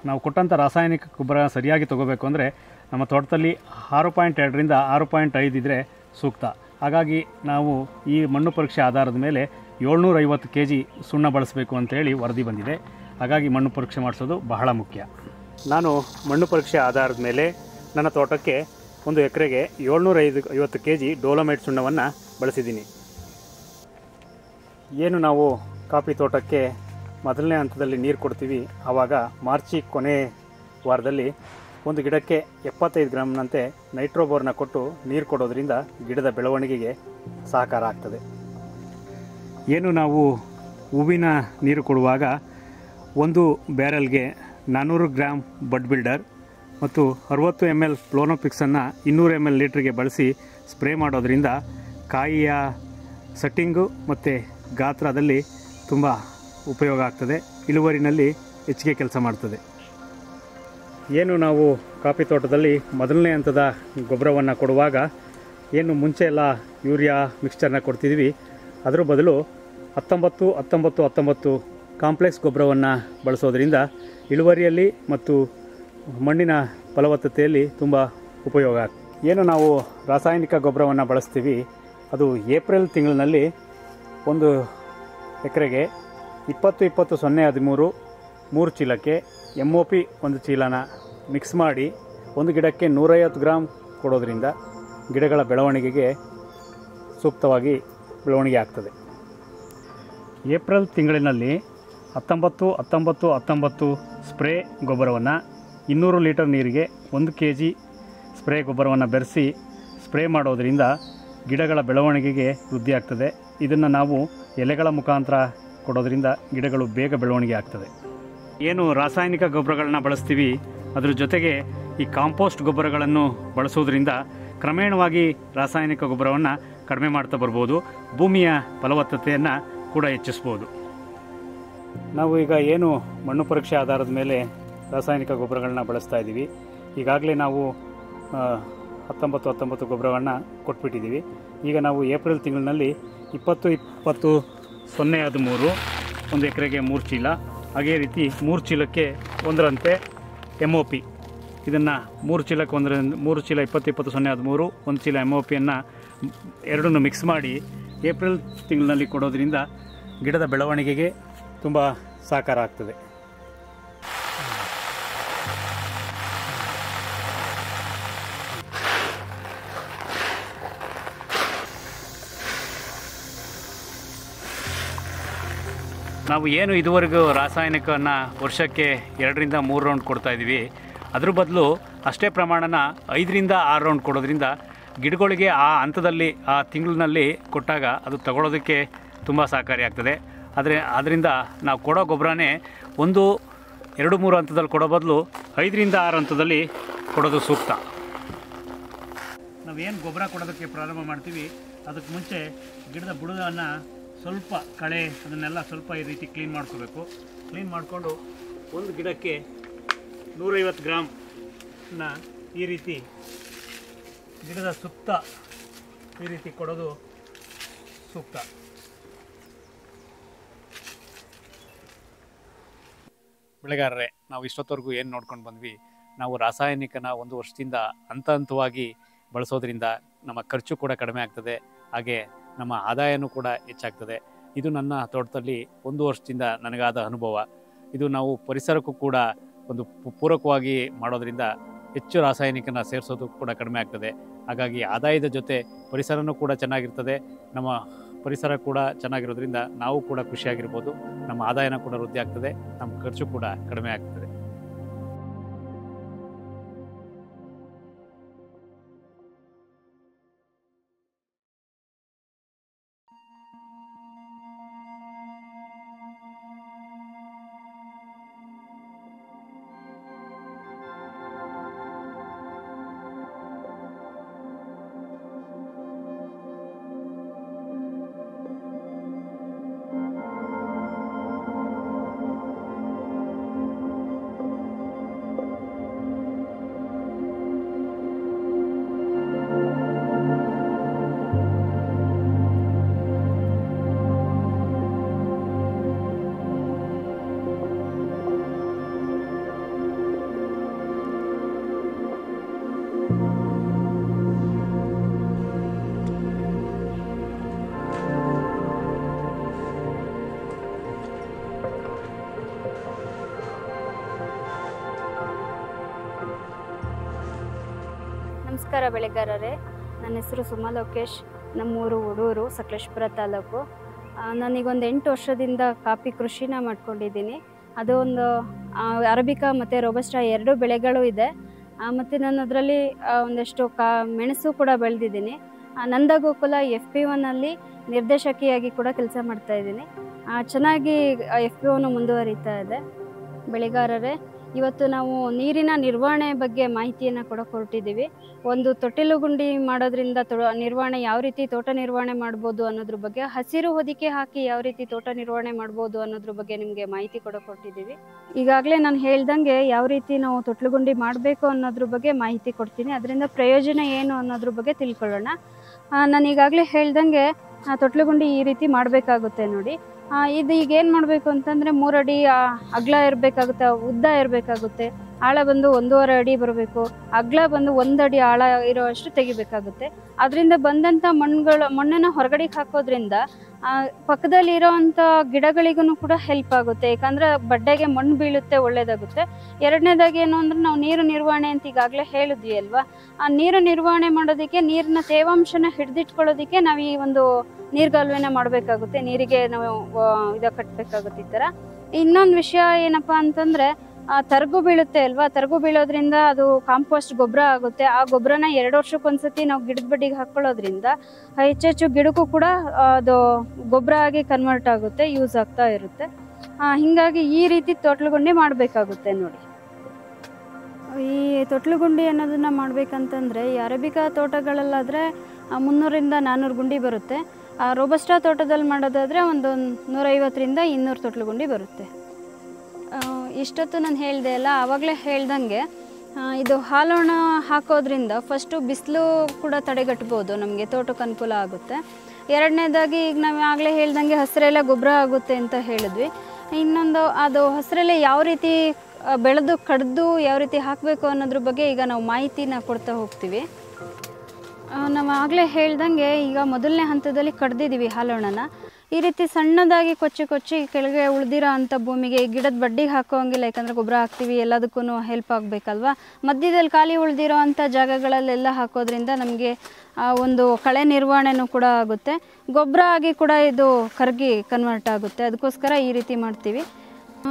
ನಾವು ಕೊಟ್ಟಂಥ ರಾಸಾಯನಿಕ ಗೊಬ್ಬರ ಸರಿಯಾಗಿ ತೊಗೋಬೇಕು ಅಂದರೆ ನಮ್ಮ ತೋಟದಲ್ಲಿ 6.2ರಿಂದ 6.5 ಇದ್ದರೆ ಸೂಕ್ತ. ಹಾಗಾಗಿ ನಾವು ಈ ಮಣ್ಣು ಪರೀಕ್ಷೆ ಆಧಾರದ ಮೇಲೆ 750 kg ಸುಣ್ಣ ಬಳಸಬೇಕು ಅಂತೇಳಿ ವರದಿ ಬಂದಿದೆ. ಹಾಗಾಗಿ ಮಣ್ಣು ಪರೀಕ್ಷೆ ಮಾಡಿಸೋದು ಬಹಳ ಮುಖ್ಯ. ನಾನು ಮಣ್ಣು ಪರೀಕ್ಷೆ ಆಧಾರದ ಮೇಲೆ ನನ್ನ ತೋಟಕ್ಕೆ 1 ಎಕರೆಗೆ 750 kg ಡೋಲೋಮೈಟ್ ಸುಣ್ಣವನ್ನು ಬಳಸಿದ್ದೀನಿ. ಏನು ನಾವು ಕಾಫಿ ತೋಟಕ್ಕೆ ಮೊದಲನೇ ಹಂತದಲ್ಲಿ ನೀರು ಕೊಡ್ತೀವಿ, ಆವಾಗ ಮಾರ್ಚಿ ಕೊನೆ ವಾರದಲ್ಲಿ ಒಂದು ಗಿಡಕ್ಕೆ 75 ಗ್ರಾಮ್ನಂತೆ ನೈಟ್ರೋಬೋರ್ನ ಕೊಟ್ಟು ನೀರು ಕೊಡೋದ್ರಿಂದ ಗಿಡದ ಬೆಳವಣಿಗೆಗೆ ಸಹಕಾರ ಆಗ್ತದೆ. ಏನು ನಾವು ಹೂವಿನ ನೀರು ಕೊಡುವಾಗ 1 ಬ್ಯಾರಲ್ಗೆ 400 ಗ್ರಾಮ್ ಬಡ್ ಬಿಲ್ಡರ್ ಮತ್ತು 60 ml ಪ್ಲೋನೋಪಿಕ್ಸನ್ನು 200 ml ಲೀಟ್ರಿಗೆ ಬಳಸಿ ಸ್ಪ್ರೇ ಮಾಡೋದರಿಂದ ಕಾಯಿಯ ಸೆಟ್ಟಿಂಗು ಮತ್ತು ಗಾತ್ರದಲ್ಲಿ ತುಂಬ ಉಪಯೋಗ ಆಗ್ತದೆ, ಇಳುವರಿನಲ್ಲಿ ಹೆಚ್ಚಿಗೆ ಕೆಲಸ ಮಾಡ್ತದೆ. ಏನು ನಾವು ಕಾಫಿ ತೋಟದಲ್ಲಿ ಮೊದಲನೇ ಹಂತದ ಗೊಬ್ಬರವನ್ನು ಕೊಡುವಾಗ ಏನು ಮುಂಚೆ ಎಲ್ಲ ಯೂರಿಯಾ ಮಿಕ್ಸ್ಚರ್ನ ಕೊಡ್ತಿದ್ವಿ, ಅದರ ಬದಲು 19-19-19 ಕಾಂಪ್ಲೆಕ್ಸ್ ಗೊಬ್ಬರವನ್ನು ಬಳಸೋದ್ರಿಂದ ಇಳುವರಿಯಲ್ಲಿ ಮತ್ತು ಮಣ್ಣಿನ ಫಲವತ್ತತೆಯಲ್ಲಿ ತುಂಬ ಉಪಯೋಗ ಆಗ್ತದೆ. ಏನು ನಾವು ರಾಸಾಯನಿಕ ಗೊಬ್ಬರವನ್ನು ಬಳಸ್ತೀವಿ ಅದು ಏಪ್ರಿಲ್ ತಿಂಗಳಿನಲ್ಲಿ 1 ಎಕರೆಗೆ 20-20-0-13 3 ಚೀಲಕ್ಕೆ MOP 1 ಚೀಲನ ಮಿಕ್ಸ್ ಮಾಡಿ ಒಂದು ಗಿಡಕ್ಕೆ 150 ಗ್ರಾಮ್ ಕೊಡೋದ್ರಿಂದ ಗಿಡಗಳ ಬೆಳವಣಿಗೆಗೆ ಸೂಕ್ತವಾಗಿ ಬೆಳವಣಿಗೆ ಆಗ್ತದೆ. ಏಪ್ರಿಲ್ ತಿಂಗಳಿನಲ್ಲಿ 19-19-19 ಸ್ಪ್ರೇ ಗೊಬ್ಬರವನ್ನು 200 ಲೀಟರ್ ನೀರಿಗೆ 1 kg ಸ್ಪ್ರೇ ಗೊಬ್ಬರವನ್ನು ಬೆರೆಸಿ ಸ್ಪ್ರೇ ಮಾಡೋದರಿಂದ ಗಿಡಗಳ ಬೆಳವಣಿಗೆಗೆ ವೃದ್ಧಿ ಆಗ್ತದೆ. ಇದನ್ನು ನಾವು ಎಲೆಗಳ ಮುಖಾಂತರ ಕೊಡೋದ್ರಿಂದ ಗಿಡಗಳು ಬೇಗ ಬೆಳವಣಿಗೆ ಆಗ್ತದೆ. ಏನು ರಾಸಾಯನಿಕ ಗೊಬ್ಬರಗಳನ್ನ ಬಳಸ್ತೀವಿ ಅದ್ರ ಜೊತೆಗೆ ಈ ಕಾಂಪೋಸ್ಟ್ ಗೊಬ್ಬರಗಳನ್ನು ಬಳಸೋದ್ರಿಂದ ಕ್ರಮೇಣವಾಗಿ ರಾಸಾಯನಿಕ ಗೊಬ್ಬರವನ್ನು ಕಡಿಮೆ ಮಾಡ್ತಾ ಬರ್ಬೋದು, ಭೂಮಿಯ ಫಲವತ್ತತೆಯನ್ನು ಕೂಡ ಹೆಚ್ಚಿಸ್ಬೋದು. ನಾವು ಈಗ ಏನು ಮಣ್ಣು ಪರೀಕ್ಷೆ ಆಧಾರದ ಮೇಲೆ ರಾಸಾಯನಿಕ ಗೊಬ್ಬರಗಳನ್ನ ಬಳಸ್ತಾ ಇದ್ದೀವಿ. ಈಗಾಗಲೇ ನಾವು 19-19 ಗೊಬ್ಬರವನ್ನು ಕೊಟ್ಬಿಟ್ಟಿದ್ದೀವಿ. ಈಗ ನಾವು ಏಪ್ರಿಲ್ ತಿಂಗಳಿನಲ್ಲಿ 20-20-0-13 1 ಎಕರೆಗೆ 3 ಚೀಲ, ಹಾಗೇ ರೀತಿ 3 ಚೀಲಕ್ಕೆ 1ರಂತೆ MOP, ಇದನ್ನು 3 ಚೀಲಕ್ಕೆ 3 ಚೀಲ 20-20-0-13 1 ಚೀಲ MOPಯನ್ನು ಎರಡನ್ನು ಮಿಕ್ಸ್ ಮಾಡಿ ಏಪ್ರಿಲ್ ತಿಂಗಳಿನಲ್ಲಿ ಕೊಡೋದ್ರಿಂದ ಗಿಡದ ಬೆಳವಣಿಗೆಗೆ ತುಂಬ ಸಹಕಾರ ಆಗ್ತದೆ. ನಾವು ಏನು ಇದುವರೆಗೂ ರಾಸಾಯನಿಕವನ್ನು ವರ್ಷಕ್ಕೆ 2-3 ರೌಂಡ್ ಕೊಡ್ತಾ ಇದ್ದೀವಿ, ಅದ್ರ ಬದಲು ಅಷ್ಟೇ ಪ್ರಮಾಣನ 5-6 ರೌಂಡ್ ಕೊಡೋದ್ರಿಂದ ಗಿಡಗಳಿಗೆ ಆ ಹಂತದಲ್ಲಿ ಆ ತಿಂಗಳಿನಲ್ಲಿ ಕೊಟ್ಟಾಗ ಅದು ತಗೊಳ್ಳೋದಕ್ಕೆ ತುಂಬ ಸಹಕಾರಿಯಾಗ್ತದೆ. ಅದರಿಂದ ನಾವು ಕೊಡೋ ಗೊಬ್ಬರನೇ 1-2-3 ಹಂತದಲ್ಲಿ ಕೊಡೋ ಬದಲು 5-6 ಹಂತದಲ್ಲಿ ಕೊಡೋದು ಸೂಕ್ತ. ನಾವೇನು ಗೊಬ್ಬರ ಕೊಡೋದಕ್ಕೆ ಪ್ರಾರಂಭ ಮಾಡ್ತೀವಿ ಅದಕ್ಕೆ ಮುಂಚೆ ಗಿಡದ ಬುಡವನ್ನು ಸ್ವಲ್ಪ ಕಳೆ ಅದನ್ನೆಲ್ಲ ಸ್ವಲ್ಪ ಈ ರೀತಿ ಕ್ಲೀನ್ ಮಾಡ್ಕೋಬೇಕು. ಕ್ಲೀನ್ ಮಾಡಿಕೊಂಡು ಒಂದು ಗಿಡಕ್ಕೆ 150 ಗ್ರಾಮ್ನ ಈ ರೀತಿ ಗಿಡದ ಸುತ್ತ ಈ ರೀತಿ ಕೊಡೋದು ಸೂಕ್ತ. ಬೆಳೆಗಾರರೇ, ನಾವು ಇಷ್ಟೊತ್ತವರೆಗೂ ಏನು ನೋಡ್ಕೊಂಡು ಬಂದ್ವಿ, ನಾವು ರಾಸಾಯನಿಕನ 1 ವರ್ಷದಿಂದ ಹಂತವಾಗಿ ಬಳಸೋದ್ರಿಂದ ನಮ್ಮ ಖರ್ಚು ಕೂಡ ಕಡಿಮೆ ಆಗ್ತದೆ, ಹಾಗೆ ನಮ್ಮ ಆದಾಯನೂ ಕೂಡ ಹೆಚ್ಚಾಗ್ತದೆ. ಇದು ನನ್ನ ತೋಟದಲ್ಲಿ 1 ವರ್ಷದಿಂದ ನನಗಾದ ಅನುಭವ. ಇದು ನಾವು ಪರಿಸರಕ್ಕೂ ಕೂಡ ಒಂದು ಪೂರಕವಾಗಿ ಮಾಡೋದ್ರಿಂದ ಹೆಚ್ಚು ರಾಸಾಯನಿಕನ ಸೇರಿಸೋದು ಕೂಡ ಕಡಿಮೆ ಆಗ್ತದೆ. ಹಾಗಾಗಿ ಆದಾಯದ ಜೊತೆ ಪರಿಸರನೂ ಕೂಡ ಚೆನ್ನಾಗಿರ್ತದೆ. ನಮ್ಮ ಪರಿಸರ ಕೂಡ ಚೆನ್ನಾಗಿರೋದ್ರಿಂದ ನಾವು ಕೂಡ ಖುಷಿಯಾಗಿರ್ಬೋದು, ನಮ್ಮ ಆದಾಯನ ಕೂಡ ವೃದ್ಧಿ ಆಗ್ತದೆ, ನಮ್ಮ ಖರ್ಚು ಕೂಡ ಕಡಿಮೆ ಆಗ್ತದೆ. ನಮಸ್ಕಾರ ಬೆಳೆಗಾರರೇ, ನನ್ನ ಹೆಸರು ಸುಮಾ ಲೋಕೇಶ್. ನಮ್ಮೂರು ಉಡೂರು, ಸಕಲೇಶಪುರ ತಾಲೂಕು. ನಾನೀಗೊಂದು 8 ವರ್ಷದಿಂದ ಕಾಫಿ ಕೃಷಿನ ಮಾಡ್ಕೊಂಡಿದ್ದೀನಿ. ಅದು ಒಂದು ಅರಬಿಕಾ ಮತ್ತು ರೋಬಸ್ಟಾ 2 ಬೆಳೆಗಳು ಇದೆ. ಮತ್ತು ನಾನು ಅದರಲ್ಲಿ ಒಂದಷ್ಟು ಮೆಣಸು ಕೂಡ ಬೆಳೆದಿದ್ದೀನಿ. ನಂದಗೋಕುಲ FP1 ನಿರ್ದೇಶಕಿಯಾಗಿ ಕೂಡ ಕೆಲಸ ಮಾಡ್ತಾಯಿದ್ದೀನಿ. ಚೆನ್ನಾಗಿ FP1 ಮುಂದುವರಿತಾ ಇದೆ. ಬೆಳೆಗಾರರೇ, ಇವತ್ತು ನಾವು ನೀರಿನ ನಿರ್ವಹಣೆ ಬಗ್ಗೆ ಮಾಹಿತಿಯನ್ನು ಕೊಡೋಕೆ ಹೊರಟಿದ್ದೀವಿ. ಒಂದು ತೊಟ್ಟಿಲು ಗುಂಡಿ ಮಾಡೋದ್ರಿಂದ ನಿರ್ವಹಣೆ ಯಾವ ರೀತಿ ತೋಟ ನಿರ್ವಹಣೆ ಮಾಡ್ಬೋದು ಅನ್ನೋದ್ರ ಬಗ್ಗೆ, ಹಸಿರು ಹೊದಿಕೆ ಹಾಕಿ ಯಾವ ರೀತಿ ತೋಟ ನಿರ್ವಹಣೆ ಮಾಡ್ಬೋದು ಅನ್ನೋದ್ರ ಬಗ್ಗೆ ನಿಮಗೆ ಮಾಹಿತಿ ಕೊಡೋಕೆ ಹೊರಟಿದ್ದೀವಿ. ಈಗಾಗಲೇ ನಾನು ಹೇಳ್ದಂಗೆ ಯಾವ ರೀತಿ ನಾವು ತೊಟ್ಟಿಲು ಗುಂಡಿ ಮಾಡಬೇಕು ಅನ್ನೋದ್ರ ಬಗ್ಗೆ ಮಾಹಿತಿ ಕೊಡ್ತೀನಿ. ಅದರಿಂದ ಪ್ರಯೋಜನ ಏನು ಅನ್ನೋದ್ರ ಬಗ್ಗೆ ತಿಳ್ಕೊಳ್ಳೋಣ. ನಾನು ಈಗಾಗಲೇ ಹೇಳ್ದಂಗೆ ತೊಟ್ಟಿಲು ಗುಂಡಿ ಈ ರೀತಿ ಮಾಡಬೇಕಾಗುತ್ತೆ ನೋಡಿ. ಇದು ಈಗ ಏನು ಮಾಡಬೇಕು ಅಂತಂದರೆ 3 ಅಡಿ ಅಗಲ ಇರಬೇಕಾಗುತ್ತೆ, ಉದ್ದ ಇರಬೇಕಾಗುತ್ತೆ, ಆಳ ಬಂದು 1.5 ಅಡಿ ಬರಬೇಕು, ಅಗಲ ಬಂದು 1 ಅಡಿ ಆಳ ಇರೋಷ್ಟು ತೆಗಿಬೇಕಾಗುತ್ತೆ. ಅದರಿಂದ ಬಂದಂಥ ಮಣ್ಣನ್ನು ಹೊರಗಡೆಗೆ ಹಾಕೋದ್ರಿಂದ ಪಕ್ಕದಲ್ಲಿ ಇರೋವಂಥ ಗಿಡಗಳಿಗೂ ಕೂಡ ಹೆಲ್ಪ್ ಆಗುತ್ತೆ. ಯಾಕಂದರೆ ಬಡ್ಡೆಗೆ ಮಣ್ಣು ಬೀಳುತ್ತೆ, ಒಳ್ಳೆಯದಾಗುತ್ತೆ. ಎರಡನೇದಾಗಿ ಏನು ಅಂದರೆ ನಾವು ನೀರು ನಿರ್ವಹಣೆ ಅಂತ ಈಗಾಗಲೇ ಹೇಳಿದ್ವಿ ಅಲ್ವಾ. ಆ ನೀರು ನಿರ್ವಹಣೆ ಮಾಡೋದಕ್ಕೆ, ನೀರಿನ ತೇವಾಂಶನ ಹಿಡಿದಿಟ್ಕೊಳ್ಳೋದಕ್ಕೆ ನಾವು ಈ ಒಂದು ನೀರ್ಗಾಲುವೆನ ಮಾಡಬೇಕಾಗುತ್ತೆ. ನೀರಿಗೆ ನಾವು ಕಟ್ಟಬೇಕಾಗುತ್ತೆ. ಈ ಥರ ಇನ್ನೊಂದು ವಿಷಯ ಏನಪ್ಪ ಅಂತಂದರೆ ತರಗು ಬೀಳುತ್ತೆ ಅಲ್ವಾ. ತರಗು ಬೀಳೋದ್ರಿಂದ ಅದು ಕಾಂಪೋಸ್ಟ್ ಗೊಬ್ಬರ ಆಗುತ್ತೆ. ಆ ಗೊಬ್ಬರನ 2 ವರ್ಷಕ್ಕೊಂದ್ಸತಿ ನಾವು ಗಿಡದ ಬಡ್ಡಿಗೆ ಹಾಕ್ಕೊಳ್ಳೋದ್ರಿಂದ ಹೆಚ್ಚೆಚ್ಚು ಗಿಡಕ್ಕೂ ಕೂಡ ಅದು ಗೊಬ್ಬರ ಆಗಿ ಕನ್ವರ್ಟ್ ಆಗುತ್ತೆ, ಯೂಸ್ ಆಗ್ತಾ ಇರುತ್ತೆ. ಹೀಗಾಗಿ ಈ ರೀತಿ ತೊಟ್ಲು ಗುಂಡಿ ಮಾಡಬೇಕಾಗುತ್ತೆ ನೋಡಿ. ಈ ತೊಟ್ಲು ಗುಂಡಿ ಅನ್ನೋದನ್ನು ಮಾಡಬೇಕಂತಂದರೆ ಈ ಅರೇಬಿಕಾ ತೋಟಗಳಲ್ಲಾದರೆ 300ರಿಂದ 400 ಗುಂಡಿ ಬರುತ್ತೆ. ರೋಬಸ್ಟಾ ತೋಟದಲ್ಲಿ ಮಾಡೋದಾದರೆ ಒಂದು 150ರಿಂದ 200 ತೊಟ್ಲು ಗುಂಡಿ ಬರುತ್ತೆ. ಇಷ್ಟೊತ್ತು ನಾನು ಹೇಳಿದೆ ಅಲ್ಲ, ಆವಾಗಲೇ ಹೇಳ್ದಂಗೆ ಇದು ಹಾಲೋಣ ಹಾಕೋದ್ರಿಂದ ಫಸ್ಟು ಬಿಸಿಲು ಕೂಡ ತಡೆಗಟ್ಬೋದು, ನಮಗೆ ತೋಟಕ್ಕೆ ಅನುಕೂಲ ಆಗುತ್ತೆ. ಎರಡನೇದಾಗಿ ಈಗ ನಾವು ಆಗಲೇ ಹೇಳ್ದಂಗೆ ಹಸಿರೆಲೆ ಗೊಬ್ಬರ ಆಗುತ್ತೆ ಅಂತ ಹೇಳಿದ್ವಿ. ಇನ್ನೊಂದು ಅದು ಹಸಿರೆಲೆ ಯಾವ ರೀತಿ ಬೆಳೆದು ಕಡ್ದು ಯಾವ ರೀತಿ ಹಾಕಬೇಕು ಅನ್ನೋದ್ರ ಬಗ್ಗೆ ಈಗ ನಾವು ಮಾಹಿತಿನ ಕೊಡ್ತಾ ಹೋಗ್ತೀವಿ. ನಾವು ಆಗಲೇ ಹೇಳ್ದಂಗೆ ಈಗ ಮೊದಲನೇ ಹಂತದಲ್ಲಿ ಕಡ್ದಿದ್ದೀವಿ ಹಾಲೋಣನ. ಈ ರೀತಿ ಸಣ್ಣದಾಗಿ ಕೊಚ್ಚಿ ಕೆಳಗೆ ಉಳಿದಿರೋ ಅಂಥ ಭೂಮಿಗೆ ಗಿಡದ ಬಡ್ಡಿಗೆ ಹಾಕೋಂಗಿಲ್ಲ, ಯಾಕಂದರೆ ಗೊಬ್ಬರ ಹಾಕ್ತೀವಿ, ಎಲ್ಲದಕ್ಕೂ ಹೆಲ್ಪ್ ಆಗಬೇಕಲ್ವ. ಮಧ್ಯದಲ್ಲಿ ಖಾಲಿ ಉಳಿದಿರೋ ಅಂಥ ಜಾಗಗಳಲ್ಲೆಲ್ಲ ಹಾಕೋದ್ರಿಂದ ನಮಗೆ ಒಂದು ಕಳೆ ನಿರ್ವಹಣೆನೂ ಕೂಡ ಆಗುತ್ತೆ, ಗೊಬ್ಬರ ಆಗಿ ಕೂಡ ಇದು ಕರಗಿ ಕನ್ವರ್ಟ್ ಆಗುತ್ತೆ. ಅದಕ್ಕೋಸ್ಕರ ಈ ರೀತಿ ಮಾಡ್ತೀವಿ.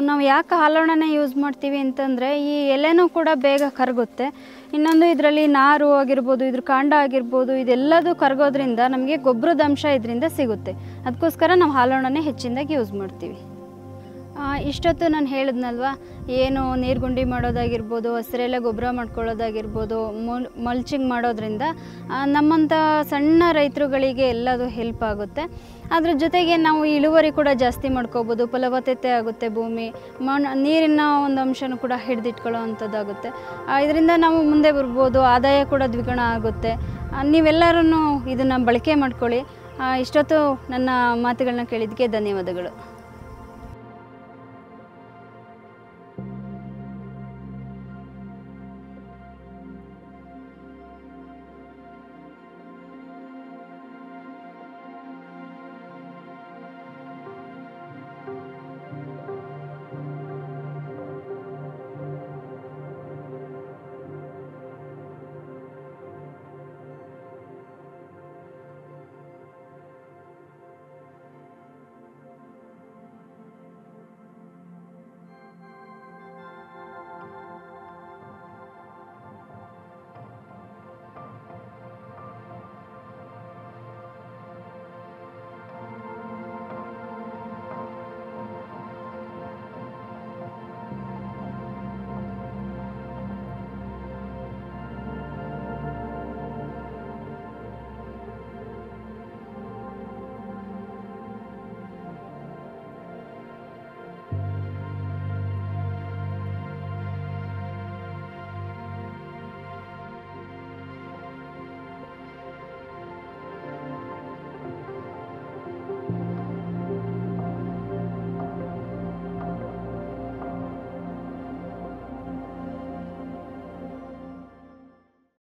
ನಾವು ಯಾಕೆ ಹಾಲೋಣನ ಯೂಸ್ ಮಾಡ್ತೀವಿ ಅಂತಂದರೆ ಈ ಎಲೆನೂ ಕೂಡ ಬೇಗ ಕರಗುತ್ತೆ. ಇನ್ನೊಂದು ಇದರಲ್ಲಿ ನಾರು ಆಗಿರ್ಬೋದು, ಇದ್ರ ಕಾಂಡ ಆಗಿರ್ಬೋದು, ಇದೆಲ್ಲದೂ ಕರಗೋದ್ರಿಂದ ನಮಗೆ ಗೊಬ್ಬರದ ಅಂಶ ಇದರಿಂದ ಸಿಗುತ್ತೆ. ಅದಕ್ಕೋಸ್ಕರ ನಾವು ಹಾಲೋಣನೇ ಹೆಚ್ಚಿನದಾಗಿ ಯೂಸ್ ಮಾಡ್ತೀವಿ. ಇಷ್ಟೊತ್ತು ನಾನು ಹೇಳಿದ್ನಲ್ವ, ಏನು ನೀರುಗುಂಡಿ ಮಾಡೋದಾಗಿರ್ಬೋದು, ಹಸಿರೆಲೆ ಗೊಬ್ಬರ ಮಾಡ್ಕೊಳ್ಳೋದಾಗಿರ್ಬೋದು, ಮಲ್ಚಿಂಗ್ ಮಾಡೋದ್ರಿಂದ ನಮ್ಮಂಥ ಸಣ್ಣ ರೈತರುಗಳಿಗೆ ಎಲ್ಲದು ಹೆಲ್ಪ್ ಆಗುತ್ತೆ. ಅದ್ರ ಜೊತೆಗೆ ನಾವು ಇಳುವರಿ ಕೂಡ ಜಾಸ್ತಿ ಮಾಡ್ಕೋಬೋದು, ಫಲವತ್ತತೆ ಆಗುತ್ತೆ, ಭೂಮಿ ನೀರಿನ ಒಂದು ಅಂಶನೂ ಕೂಡ ಹಿಡಿದಿಟ್ಕೊಳ್ಳೋ ಅಂಥದ್ದಾಗುತ್ತೆ. ಇದರಿಂದ ನಾವು ಮುಂದೆ ಬರ್ಬೋದು, ಆದಾಯ ಕೂಡ ದ್ವಿಗುಣ ಆಗುತ್ತೆ. ನೀವೆಲ್ಲರೂ ಇದನ್ನು ಬಳಕೆ ಮಾಡ್ಕೊಳ್ಳಿ. ಇಷ್ಟೊತ್ತು ನನ್ನ ಮಾತುಗಳನ್ನ ಕೇಳಿದ್ದಕ್ಕೆ ಧನ್ಯವಾದಗಳು.